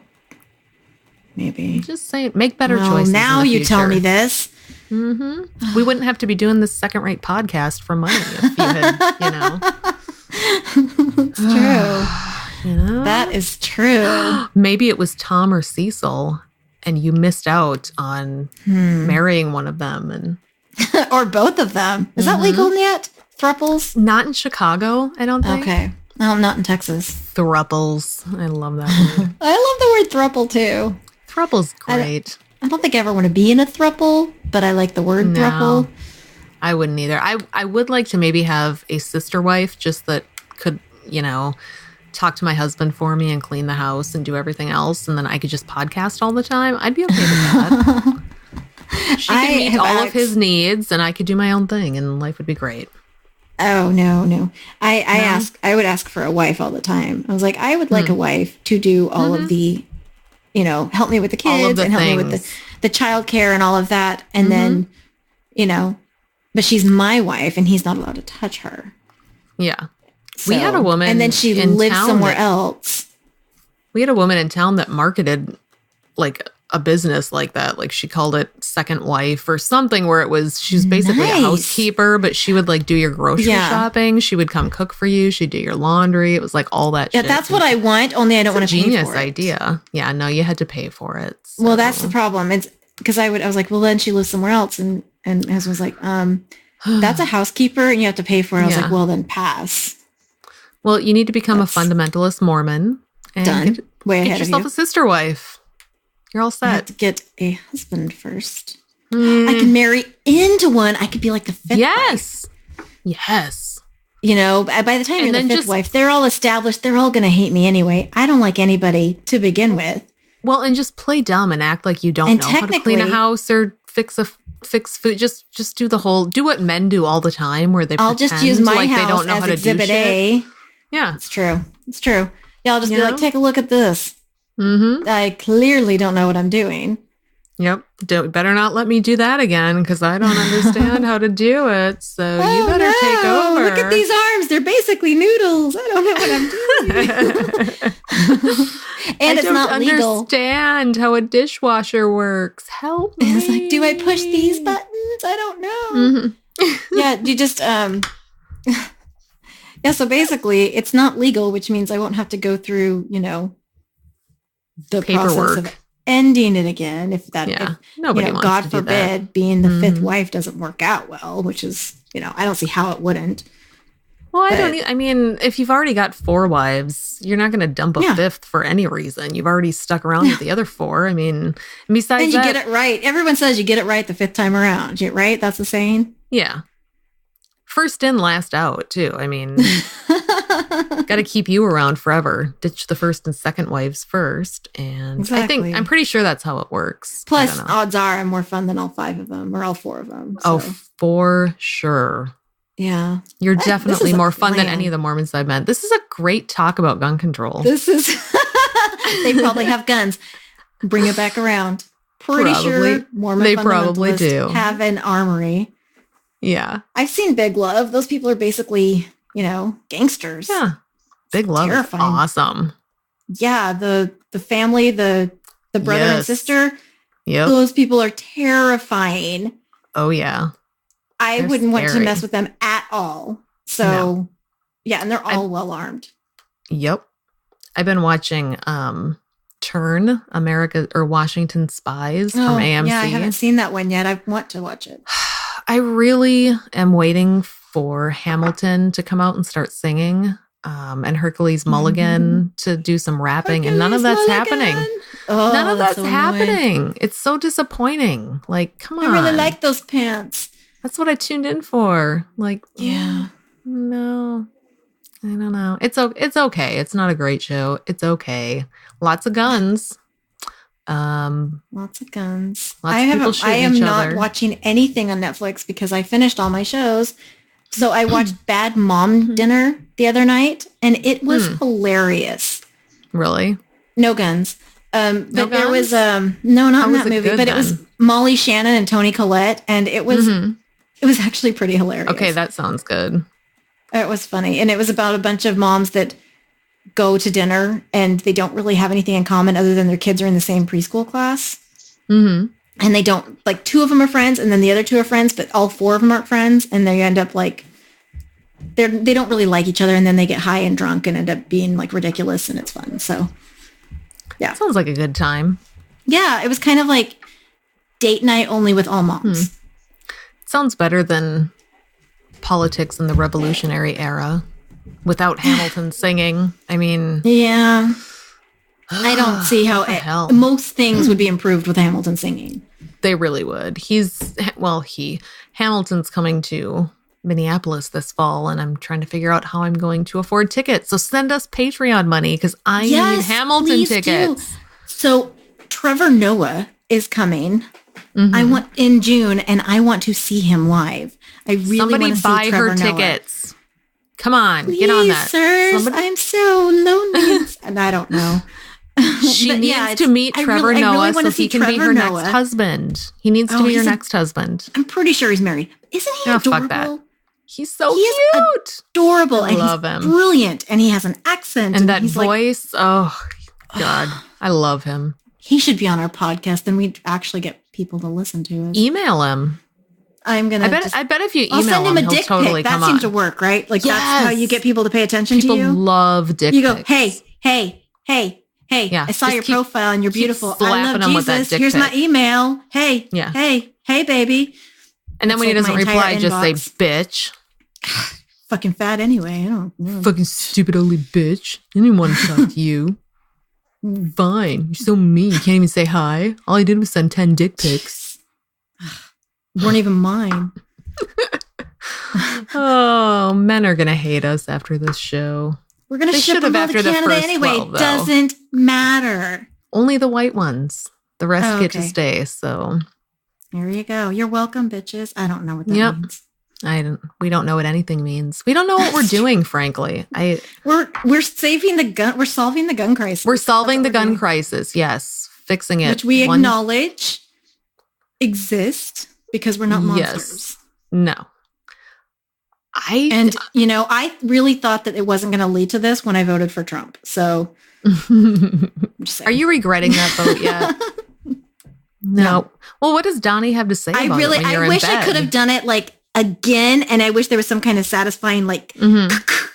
Maybe. Just saying, make better Well, choices. now in the you tell future. me this. We wouldn't have to be doing this second-rate podcast for money if you had, It's true. you know. That is true. Maybe it was Tom or Cecil, and you missed out on marrying one of them, and Or both of them. Is that legal yet? Thruples? not in Chicago. I don't think. Okay. No, not in Texas. Thruples. I love that word. I love the word thruple too. Thruple's great. I don't think I ever want to be in a thruple, but I like the word No. thruple. I wouldn't either. I would like to maybe have a sister wife just that could, talk to my husband for me and clean the house and do everything else. And then I could just podcast all the time. I'd be okay with that. She could meet all of his needs and I could do my own thing and life would be great. Oh, no. I would ask for a wife all the time. I was like, I would like a wife to do all of the, help me with the All of kids the and help me with the childcare and all of that. And then, but she's my wife and he's not allowed to touch her. Yeah. We had a woman and then she in lives town somewhere that- else. We had a woman in town that marketed like a business like that. Like she called it Second Wife or something where it was, she was basically Nice. a housekeeper, but she would like do your grocery shopping. She would come cook for you. She'd do your laundry. It was like all that Yeah, shit. that's what I want, only I don't want to pay for it. Genius idea. Yeah, no, you had to pay for it. So. Well, that's the problem. It's because I was like, well, then she lives somewhere else. And my husband was like, that's a housekeeper and you have to pay for it. I was Yeah. like, well, then pass. Well, you need to become a fundamentalist Mormon and Done. get Way ahead of yourself you. a sister wife. You're all I have set. to get a husband first. I can marry into one. I could be like the fifth wife. Yes. Yes. By the time you're the then fifth just- wife, they're all established. They're all going to hate me anyway. I don't like anybody to begin with. Well, and just play dumb and act like you don't And know how to clean a technically- house or fix food. Just do what men do all the time, where they I'll just pretend use my like house they don't know as how to Exhibit do shit. A. Yeah. It's true. It's true. Yeah, I'll just be You like, know? take a look at this. Mm-hmm. I clearly don't know what I'm doing. Yep. Better not let me do that again because I don't understand how to do it. So you better take over. Look at these arms. They're basically noodles. I don't know what I'm doing. And it's not legal. Understand how a dishwasher works. Help me. And it's like, do I push these buttons? I don't know. Mm-hmm. Yeah, you just yeah, so basically it's not legal, which means I won't have to go through, the process Paperwork. of ending it again if that Yeah. if, Nobody wants God to do forbid that. being the fifth Mhm. wife doesn't work out well, which is, I don't see how it wouldn't. Well, But- I mean, if you've already got 4 wives, you're not going to dump a Yeah. 5th for any reason. You've already stuck around with the other 4. I mean, and besides And you that, get it right. Everyone says you get it right the fifth time around, right? That's the saying. yeah. First in, last out, too. I mean, got to keep you around forever. Ditch the first and second wives first. And Exactly. I'm pretty sure that's how it works. I Plus, don't know. odds are I'm more fun than all 5 of them or all 4 of them. Oh, So, for sure. yeah. You're This definitely is a more fun than plan. any of the Mormons I've met. This is a great talk about gun control. This is, they probably have guns. Bring it back around. Pretty sure Probably. Mormon They probably fundamentalists do. have an armory. Yeah. I've seen Big Love. Those people are basically, gangsters. Yeah. Big love. Is terrifying. awesome. Yeah, the family, the brother and Yes. sister, Yep. those people are terrifying. Oh, yeah. I They're wouldn't want to scary. mess with them at all. So, No. yeah, and they're all well armed. Yep. I've been watching Turn, America or Washington Spies from AMC. Yeah, I haven't seen that one yet. I want to watch it. I really am waiting for Hamilton to come out and start singing, and Hercules Mulligan to do some rapping, and none of that's Hercules Mulligan. happening. Oh, None of that's so annoying. happening. It's so disappointing. Like, come on. I really like those pants. That's what I tuned in for. Like, Yeah. no, I don't know. It's okay. It's not a great show. It's okay. Lots of guns. Lots of guns. Lots I of people haven't. I shooting am each not other. watching anything on Netflix because I finished all my shows. So I watched Bad Mm-hmm. Mom Dinner the other night, and it was hilarious. Really? No guns. But No there was guns? no, not How in was that it movie. good But it was then? Molly Shannon and Toni Collette, and it was Mhm. It was actually pretty hilarious. Okay, that sounds good. It was funny. And it was about a bunch of moms that go to dinner and they don't really have anything in common other than their kids are in the same preschool class. Mm-hmm. And they don't, like, 2 of them are friends and then the other 2 are friends, but all 4 of them aren't friends. And they end up like, they don't really like each other. And then they get high and drunk and end up being like ridiculous and it's fun. So yeah. Sounds like a good time. Yeah. It was kind of like date night only with all moms. Sounds better than politics in the Revolutionary era without Hamilton singing. I mean, yeah, I don't see how hell? most things would be improved with Hamilton singing. they really would. Hamilton's coming to Minneapolis this fall, and I'm trying to figure out how I'm going to afford tickets. So send us Patreon money because I need Hamilton tickets. Do. So Trevor Noah is coming. I want in June, and I want to see him live. I really want to see buy Trevor her Noah. tickets. Come on, Please, get on that. Sirs, I'm so lonely. And I don't know. She needs to meet Trevor Noah so he can be her next husband. He needs to be your next husband. I'm pretty sure he's married. Isn't he adorable? Fuck that. He's so cute. Adorable. I and love he's him. Brilliant. And he has an accent. And that he's voice. Oh, God. I love him. He should be on our podcast and we'd actually get people to listen to it. Email him. I'm going to. I bet if you I'll email send him a he'll dick totally pic. come That seems to on. work, right? Like Yes. that's how you get people to pay attention People to you. love dick You go, pics. hey, Yeah, I saw just your keep- profile and you're keep beautiful. I slapping love him with that Jesus. dick Here's my pic. email. Hey, Yeah. hey, baby. And then when he That's doesn't like my reply, entire just say, inbox. bitch. Fucking fat anyway. I don't know. Fucking stupid ugly bitch. I didn't want to talk to you. Fine. You're so mean. You can't even say hi. All I did was send 10 dick pics. Weren't even mine. Oh, men are going to hate us after this show. We're going to They ship should them have all to after the Canada first anyway. 12, though. Doesn't matter. Only the white ones. The rest get to Okay. stay. So There you go. You're welcome, bitches. I don't know what that Yep. means. we don't know what anything means. We don't know what we're doing, frankly. We're saving the gun. We're solving the gun crisis. We're solving the That's what we're gun doing. crisis. Yes. Fixing it. Which we one- acknowledge exist because we're not Yes. monsters. No. And, I really thought that it wasn't going to lead to this when I voted for Trump. So, I'm just saying. Are you regretting that vote yet? No. Well, what does Donnie have to say about it when you're I in wish I bed? could have done it like again. And I wish there was some kind of satisfying, like,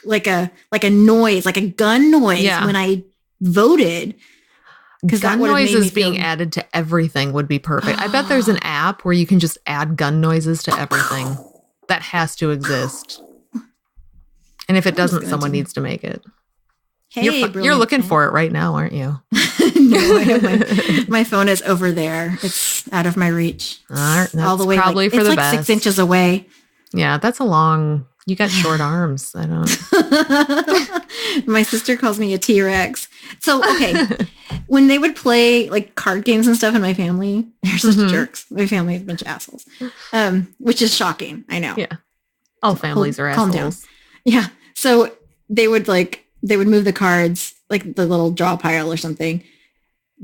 like a noise, like a gun noise when I voted. Because Gun noises being added to everything would be perfect. I bet there's an app where you can just add gun noises to everything. That has to exist. And if it doesn't, someone needs to make it. Hey, You're looking for it right now, aren't you? No, I have my phone is over there. It's out of my reach. All the way, probably for it's the like best. 6 inches away. Yeah, that's a long. You got short arms. I don't. My sister calls me a T-Rex. So, okay, when they would play like card games and stuff in my family, they're such jerks. My family is a bunch of assholes, which is shocking. I know. Yeah, all families are Calm down. assholes. Yeah. So they would move the cards, like the little draw pile or something.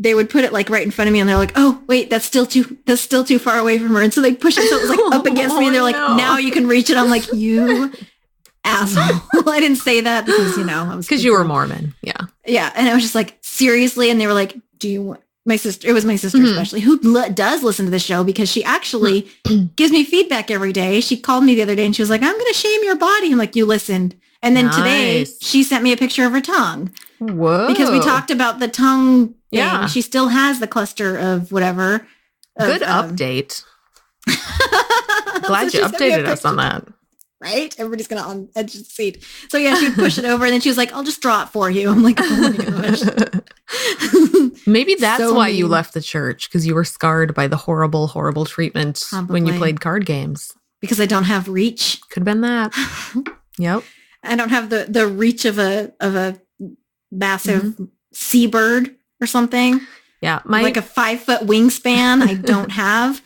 They would put it like right in front of me and they're like, oh, wait, that's still too far away from her. And so they push it so it was like up against me and they're like, now you can reach it. I'm like, you asshole. I didn't say that because, I was. Because you were Mormon. Yeah. Yeah. And I was just like, seriously? And they were like, do you want my sister? It was my sister especially who does listen to the show because she actually gives me feedback every day. She called me the other day and she was like, I'm going to shame your body. I'm like, you listened. And then today she sent me a picture of her tongue. Whoa. Because we talked about the tongue thing. Yeah. She still has the cluster of whatever. Good update. Glad you updated us on that. Right? Everybody's going to on edge of the seat. So yeah, she would push it over and then she was like, I'll just draw it for you. I'm like, oh my gosh. Maybe that's So why you mean. left the church, because you were scarred by the horrible, horrible treatment when you Probably. played card games. Because I don't have reach. Could have been that. Yep. I don't have the reach of a massive seabird or something. Yeah. Like a 5-foot wingspan. I don't have.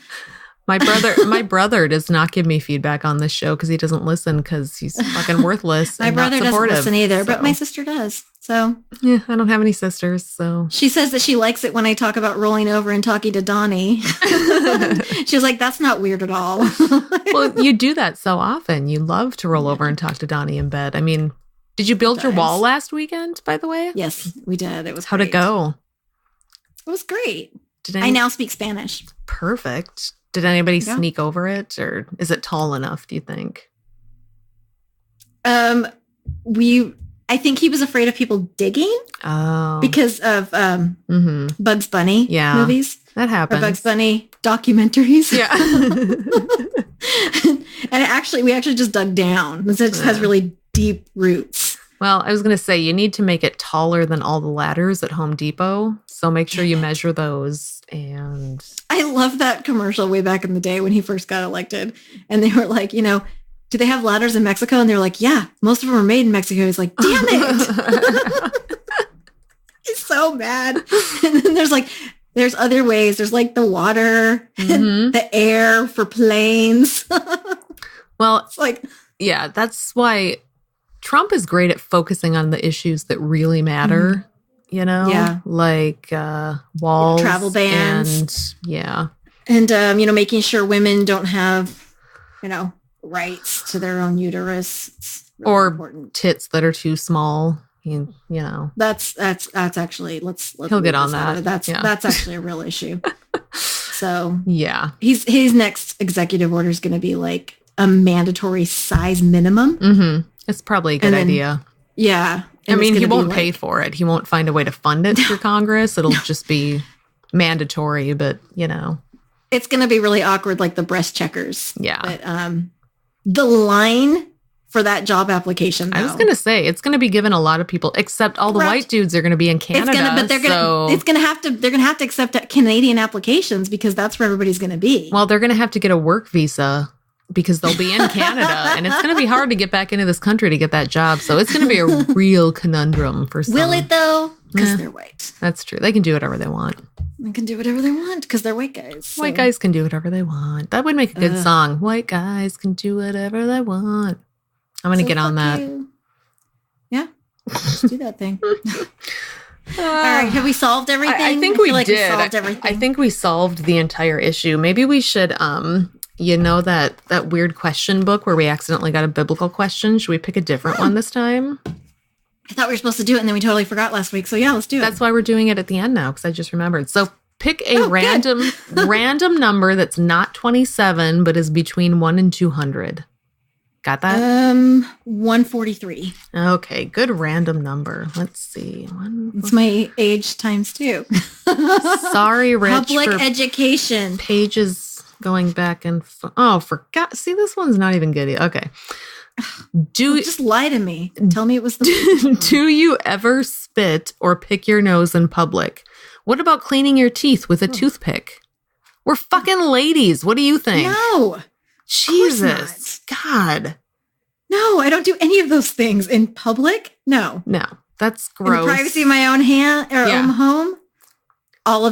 My brother does not give me feedback on this show because he doesn't listen because he's fucking worthless. My and brother not doesn't supportive, listen either, so. but my sister does. So Yeah, I don't have any sisters, so. she says that she likes it when I talk about rolling over and talking to Donnie. She was like, that's not weird at all. Well, you do that so often. You love to roll over and talk to Donnie in bed. I mean, did you build your wall last weekend, by the way? Yes, we did. It was How'd it great. go? It was great. Did I now speak Spanish. Perfect. Did anybody Yeah. sneak over it, or is it tall enough, do you think? I think he was afraid of people digging Oh. because of Mm-hmm. Bugs Bunny Yeah. movies That or happens. Bugs Bunny documentaries. Yeah. And we actually just dug down. It just has really deep roots. Well, I was going to say, you need to make it taller than all the ladders at Home Depot. So make sure you measure those. And I love that commercial way back in the day when he first got elected. And they were like, do they have ladders in Mexico? And they're like, yeah, most of them are made in Mexico. He's like, damn it. He's so mad. And then there's other ways. There's like the water, and the air for planes. well, It's like, yeah, that's why Trump is great at focusing on the issues that really matter, Yeah. like walls, travel bans. and yeah. and, making sure women don't have, rights to their own uterus. It's really Or important. tits that are too small, you know. That's actually, let's He'll get move on this out of that. it. That's actually a real issue. So Yeah. his next executive order is going to be like a mandatory size minimum. Mm-hmm. It's probably a good And then- idea. Yeah. I And mean, it's he gonna be won't pay for it. He won't find a way to fund it through Congress. It'll just be mandatory, but It's going to be really awkward, like the breast checkers. Yeah. But the line for that job application, though, I was going to say, it's going to be given a lot of people, except all the Right. white dudes are going to be in Canada. they're going to have to accept Canadian applications because that's where everybody's going to be. Well, they're going to have to get a work visa because they'll be in Canada, and it's going to be hard to get back into this country to get that job. So it's going to be a real conundrum for some. Will it though? Because Yeah. they're white. That's true. They can do whatever they want. They can do whatever they want because they're white guys. So. White guys can do whatever they want. That would make a good Ugh. song. White guys can do whatever they want. I'm going to So get on fuck that. you. Yeah. Let's do that thing. All right. Have we solved everything? I think feel we like did. We solved everything. I think we solved the entire issue. Maybe we should, that weird question book where we accidentally got a biblical question. Should we pick a different one this time? I thought we were supposed to do it and then we totally forgot last week. So yeah, let's do it. That's why we're doing it at the end now, because I just remembered. So pick a Oh, good. random number that's not 27, but is between 1 and 200. Got that? 143. Okay, good random number. Let's see. It's my age times 2. Sorry, Rich, Public for education. pages going back and forgot. See, this one's not even good. Okay. Just lie to me. Tell me it was the Do you ever spit or pick your nose in public? What about cleaning your teeth with a toothpick? We're fucking ladies. What do you think? No. Jesus. God. No, I don't do any of those things in public. No. No, that's In the gross. privacy of my own own home.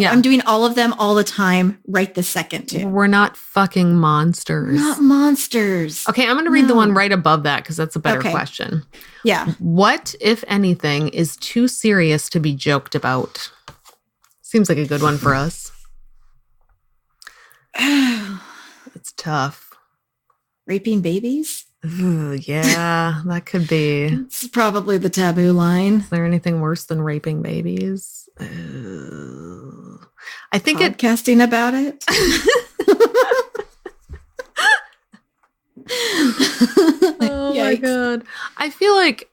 Yeah. I'm doing all of them all the time right this second too. We're not fucking monsters. Not monsters. Okay, I'm going to read the No. one right above that because that's a better Okay. question. Yeah. What, if anything, is too serious to be joked about? Seems like a good one for us. It's tough. Raping babies? Ooh, yeah, that could be. It's probably the taboo line. Is there anything worse than raping babies? I think Podcasting about it. Oh my Yikes. god. I feel like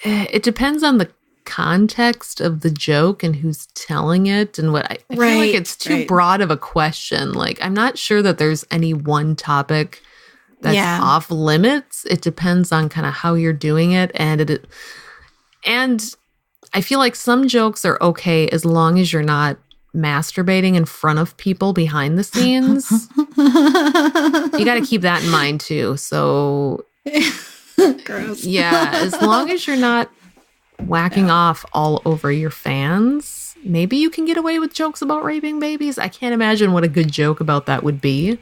it depends on the context of the joke and who's telling it and what I feel like Right, it's too right. broad of a question. Like I'm not sure that there's any one topic that's Yeah. off limits. It depends on kind of how you're doing it and I feel like some jokes are okay as long as you're not masturbating in front of people behind the scenes. You got to keep that in mind too. So Gross. yeah, as long as you're not whacking off all over your fans, maybe you can get away with jokes about raping babies. I can't imagine what a good joke about that would be.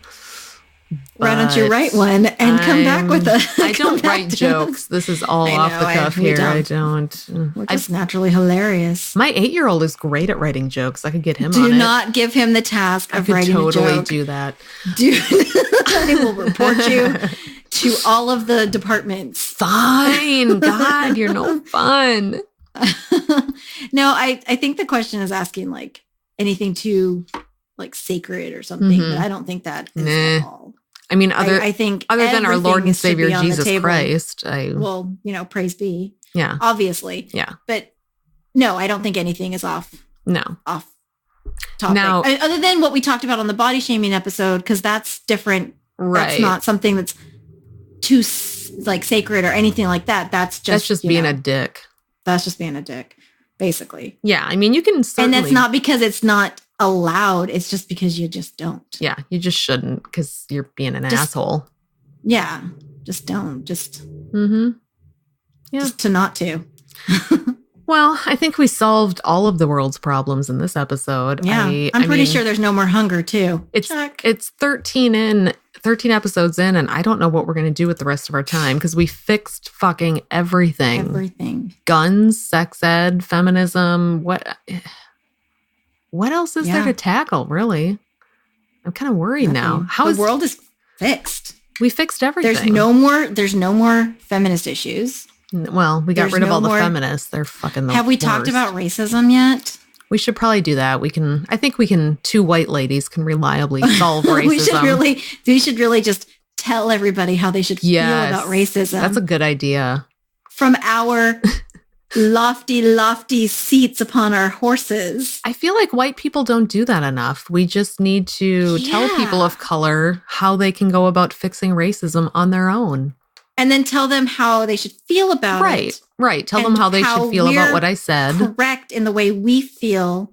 Why don't you write one and come back with a... I don't write jokes. This is all off the cuff here. I don't. We're just naturally hilarious. My 8-year-old is great at writing jokes. I could get him on it. Do not give him the task of writing a joke. I could totally do that. They will report you to all of the departments. Fine. God, you're no fun. No, I think the question is asking like anything too like sacred or something, but I don't think that is at all. I mean, I think other than our Lord and Savior Jesus Christ, well, praise be. Yeah. Obviously. Yeah. But no, I don't think anything is off topic. Now, other than what we talked about on the body shaming episode, because that's different. Right. That's not something that's too like sacred or anything like that. That's just being a dick. That's just being a dick, basically. Yeah. I mean, you can certainly... And that's not because it's not allowed. It's just because you just don't. Yeah. You just shouldn't because you're being an asshole. Yeah. Just don't. Just... Mm-hmm. Yeah. Just to not to. Well, I think we solved all of the world's problems in this episode. Yeah. I'm pretty sure there's no more hunger, too. It's 13 episodes in, and I don't know what we're going to do with the rest of our time because we fixed fucking everything. Everything. Guns, sex ed, feminism. What else is there to tackle, really? I'm kind of worried now. The world is fixed. We fixed everything. There's no more feminist issues. Well, we got rid of all the feminists. They're fucking the Have we talked about racism yet? We should probably do that. I think two white ladies can reliably solve racism. we should really just tell everybody how they should feel about racism. That's a good idea. From our lofty seats upon our horses. I feel like white people don't do that enough. We just need to tell people of color how they can go about fixing racism on their own. And then tell them how they should feel about it. Right. Tell them how they should feel about what I said. Correct in the way we feel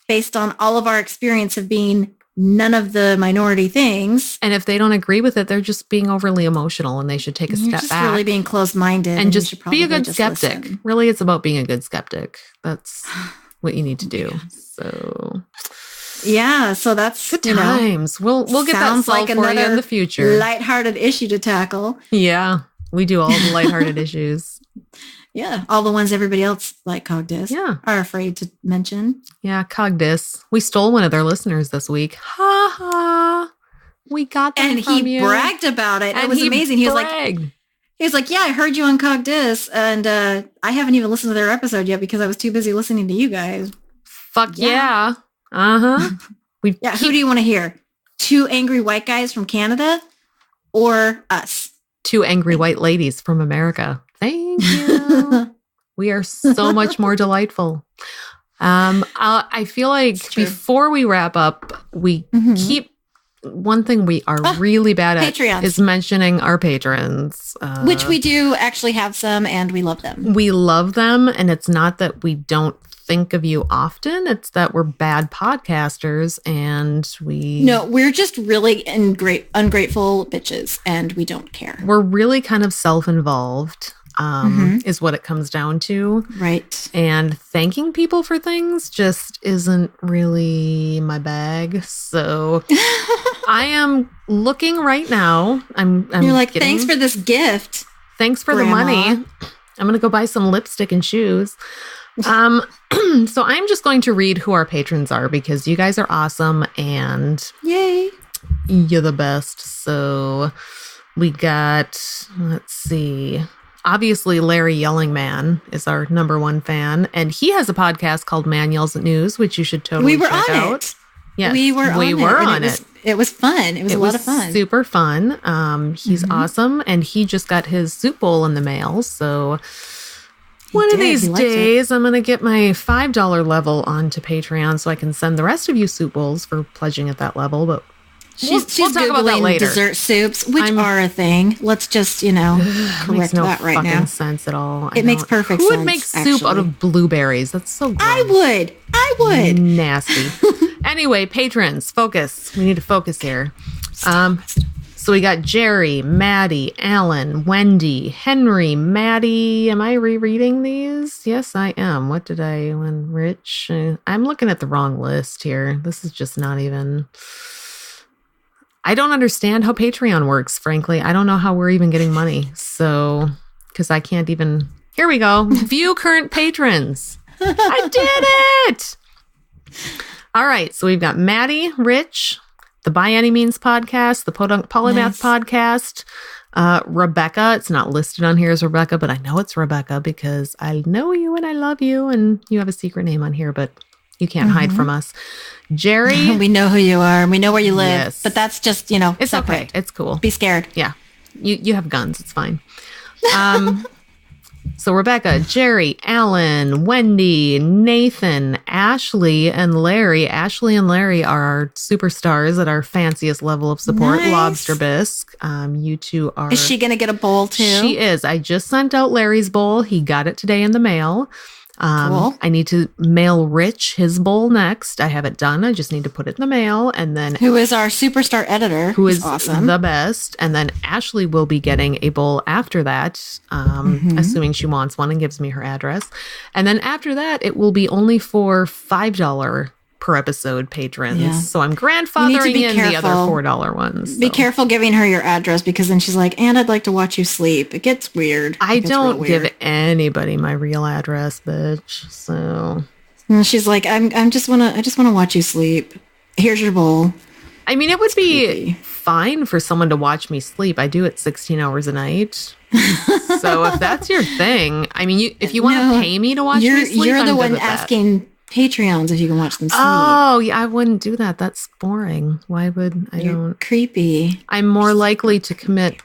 based on all of our experience of being none of the minority things. And if they don't agree with it, they're just being overly emotional and they should take a step back. Really being closed-minded. And just be a good skeptic. Listen. Really, it's about being a good skeptic. That's what you need to do. So... Yeah, so that's good times. We'll get that solved for you in the future. Lighthearted issue to tackle. Yeah, we do all the lighthearted issues. Yeah, all the ones everybody else like Cogdis are afraid to mention. Yeah, Cogdis. We stole one of their listeners this week. Ha ha. We got them from you. And he bragged about it. It was amazing. He was like, yeah, I heard you on Cogdis, and I haven't even listened to their episode yet because I was too busy listening to you guys. Fuck yeah. Uh-huh. Who do you want to hear? 2 angry white guys from Canada or us? 2 angry white ladies from America. Thank you. We are so much more delightful. I feel like before we wrap up, we keep one thing we are really bad at Patreons. Is mentioning our patrons. Which we do actually have some and we love them. We love them. And it's not that we don't think of you often. It's that we're bad podcasters and we're just really ungrateful bitches and we don't care. We're really kind of self-involved is what it comes down to. Right. And thanking people for things just isn't really my bag. So I am looking right now. You're like, thanks for this gift. Thanks for Grandma. The money. I'm going to go buy some lipstick and shoes. So I'm just going to read who our patrons are because you guys are awesome and yay, you're the best. So we got, let's see, obviously Larry Yellingman is our number 1 fan and he has a podcast called Man Yells at News, which you should totally check out. We were on it. Yes, we were on it. It was fun. It was a lot of fun. Super fun. He's awesome and he just got his soup bowl in the mail. So one of these days, I'm going to get my $5 level onto Patreon so I can send the rest of you soup bowls for pledging at that level. But she's talk about that later. Dessert soups, which are a thing. Let's just, correct that right now. Makes no sense at all. It makes perfect sense. Who would make soup out of blueberries? That's so gross. I would. Nasty. Anyway, patrons, focus. We need to focus here. So we got Jerry, Maddie, Alan, Wendy, Henry, Maddie. Am I rereading these? Yes, I am. What did Rich? I'm looking at the wrong list here. This is just not even... I don't understand how Patreon works, frankly. I don't know how we're even getting money. So, because I can't even... Here we go. View current patrons. I did it! All right. So we've got Maddie, Rich... the By Any Means podcast, the Polymath podcast, Rebecca. It's not listed on here as Rebecca, but I know it's Rebecca because I know you and I love you, and you have a secret name on here, but you can't hide from us. Jerry. We know who you are, and we know where you live, Yes. but that's just, It's separate. okay. It's cool. Be scared. Yeah. You have guns. It's fine. So Rebecca, Jerry, Alan, Wendy, Nathan, Ashley, and Larry. Ashley and Larry are our superstars at our fanciest level of support, Nice. Lobster Bisque. You two are... Is she going to get a bowl too? She is. I just sent out Larry's bowl. He got it today in the mail. Cool. I need to mail Rich his bowl next. I have it done. I just need to put it in the mail. And then Who is our superstar editor? who is awesome. the best. And then Ashley will be getting a bowl after that, assuming she wants one and gives me her address. And then after that, it will be only for $5 per episode patrons. Yeah. So I'm You need to grandfathering be in the other careful. $4 ones. Be so. careful giving her your address because then she's like, and I'd like to watch you sleep. It gets weird. I It gets don't real give weird. anybody my real address, bitch. So And she's like, I just want to watch you sleep. Here's your bowl. I mean, it would be creepy. fine for someone to watch me sleep. I do it 16 hours a night. So if that's your thing, I mean, if you want to No, pay me to watch me sleep, You're I'm the good one with that. asking Patreons if you can watch them sleep. Oh, yeah, I wouldn't do that. That's boring. Why would I? You're Don't. creepy. I'm more likely to commit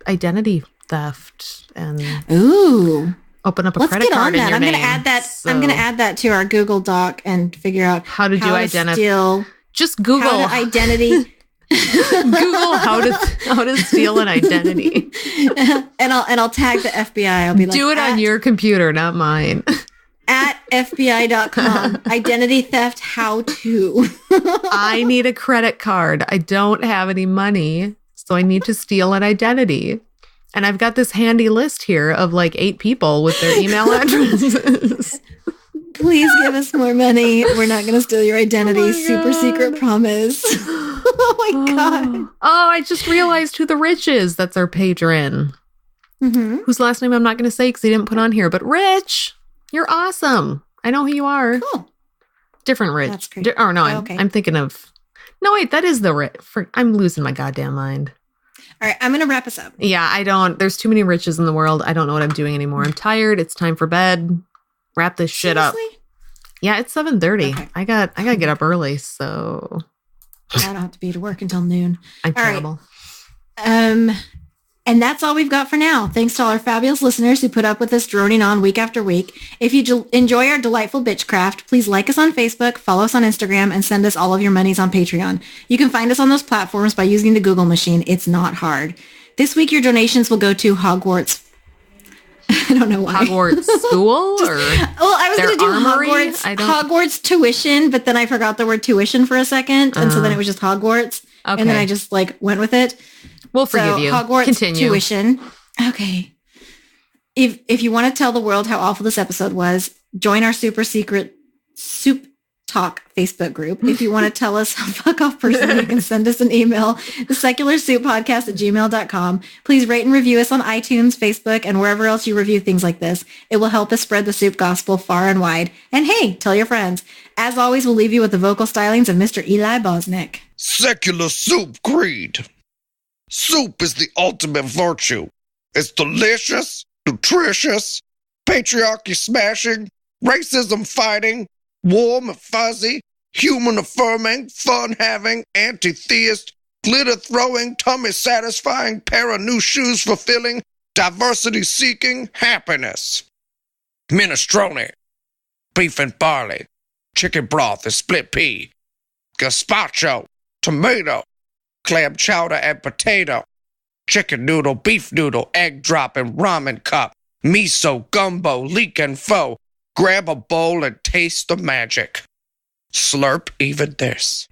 identity theft and Ooh. open up a Let's credit get card on in that. your I'm going to name. add that. So I'm going to add that to our Google Doc and figure out How to do steal Just Google how to identity. Google how to steal an identity. and I'll tag the FBI. I'll be like, Do it on your computer, not mine. at FBI.com. Identity theft how to. I need a credit card. I don't have any money, so I need to steal an identity. And I've got this handy list here of like 8 people with their email addresses. Please give us more money. We're not going to steal your identity. Super secret promise. Oh my God. Oh, I just realized who the Rich is. That's our patron. Mm-hmm. Whose last name I'm not going to say because he didn't put on here. But Rich, you're awesome. I know who you are. Cool. Different Rich. That's great. Oh, no, Okay. I'm thinking of... No, wait, that is the Rich. I'm losing my goddamn mind. All right. I'm going to wrap us up. Yeah, I don't... There's too many Riches in the world. I don't know what I'm doing anymore. I'm tired. It's time for bed. Wrap this shit up. Seriously? Yeah, it's 7:30. Okay. I got to get up early, so I don't have to be to work until noon. I'm All right. terrible. And that's all we've got for now. Thanks to all our fabulous listeners who put up with us droning on week after week. If you enjoy our delightful bitchcraft, please like us on Facebook, follow us on Instagram, and send us all of your monies on Patreon. You can find us on those platforms by using the Google machine. It's not hard. This week, your donations will go to Hogwarts. I don't know why. Hogwarts school or Well, I was their going to do armory? I don't- Hogwarts tuition, but then I forgot the word tuition for a second. And so then it was just Hogwarts. Okay. And then I just went with it. we'll forgive you. Hogwarts Continue. tuition. Okay. If you want to tell the world how awful this episode was, join our super secret Soup Talk Facebook group. If you want to tell us how fuck off person, you can send us an email, thesecularsouppodcast@gmail.com. Please rate and review us on iTunes, Facebook, and wherever else you review things like this. It will help us spread the soup gospel far and wide. And hey, tell your friends. As always, we'll leave you with the vocal stylings of Mr. Eli Bosnick. Secular soup creed. Soup is the ultimate virtue. It's delicious, nutritious, patriarchy smashing, racism fighting, warm and fuzzy, human affirming, fun having, anti-theist, glitter throwing, tummy satisfying, pair of new shoes fulfilling, diversity seeking, happiness. Minestrone, beef and barley, chicken broth and split pea, gazpacho, tomato, clam chowder and potato, chicken noodle, beef noodle, egg drop and ramen cup, miso, gumbo, leek and pho. Grab a bowl and taste the magic. Slurp even this.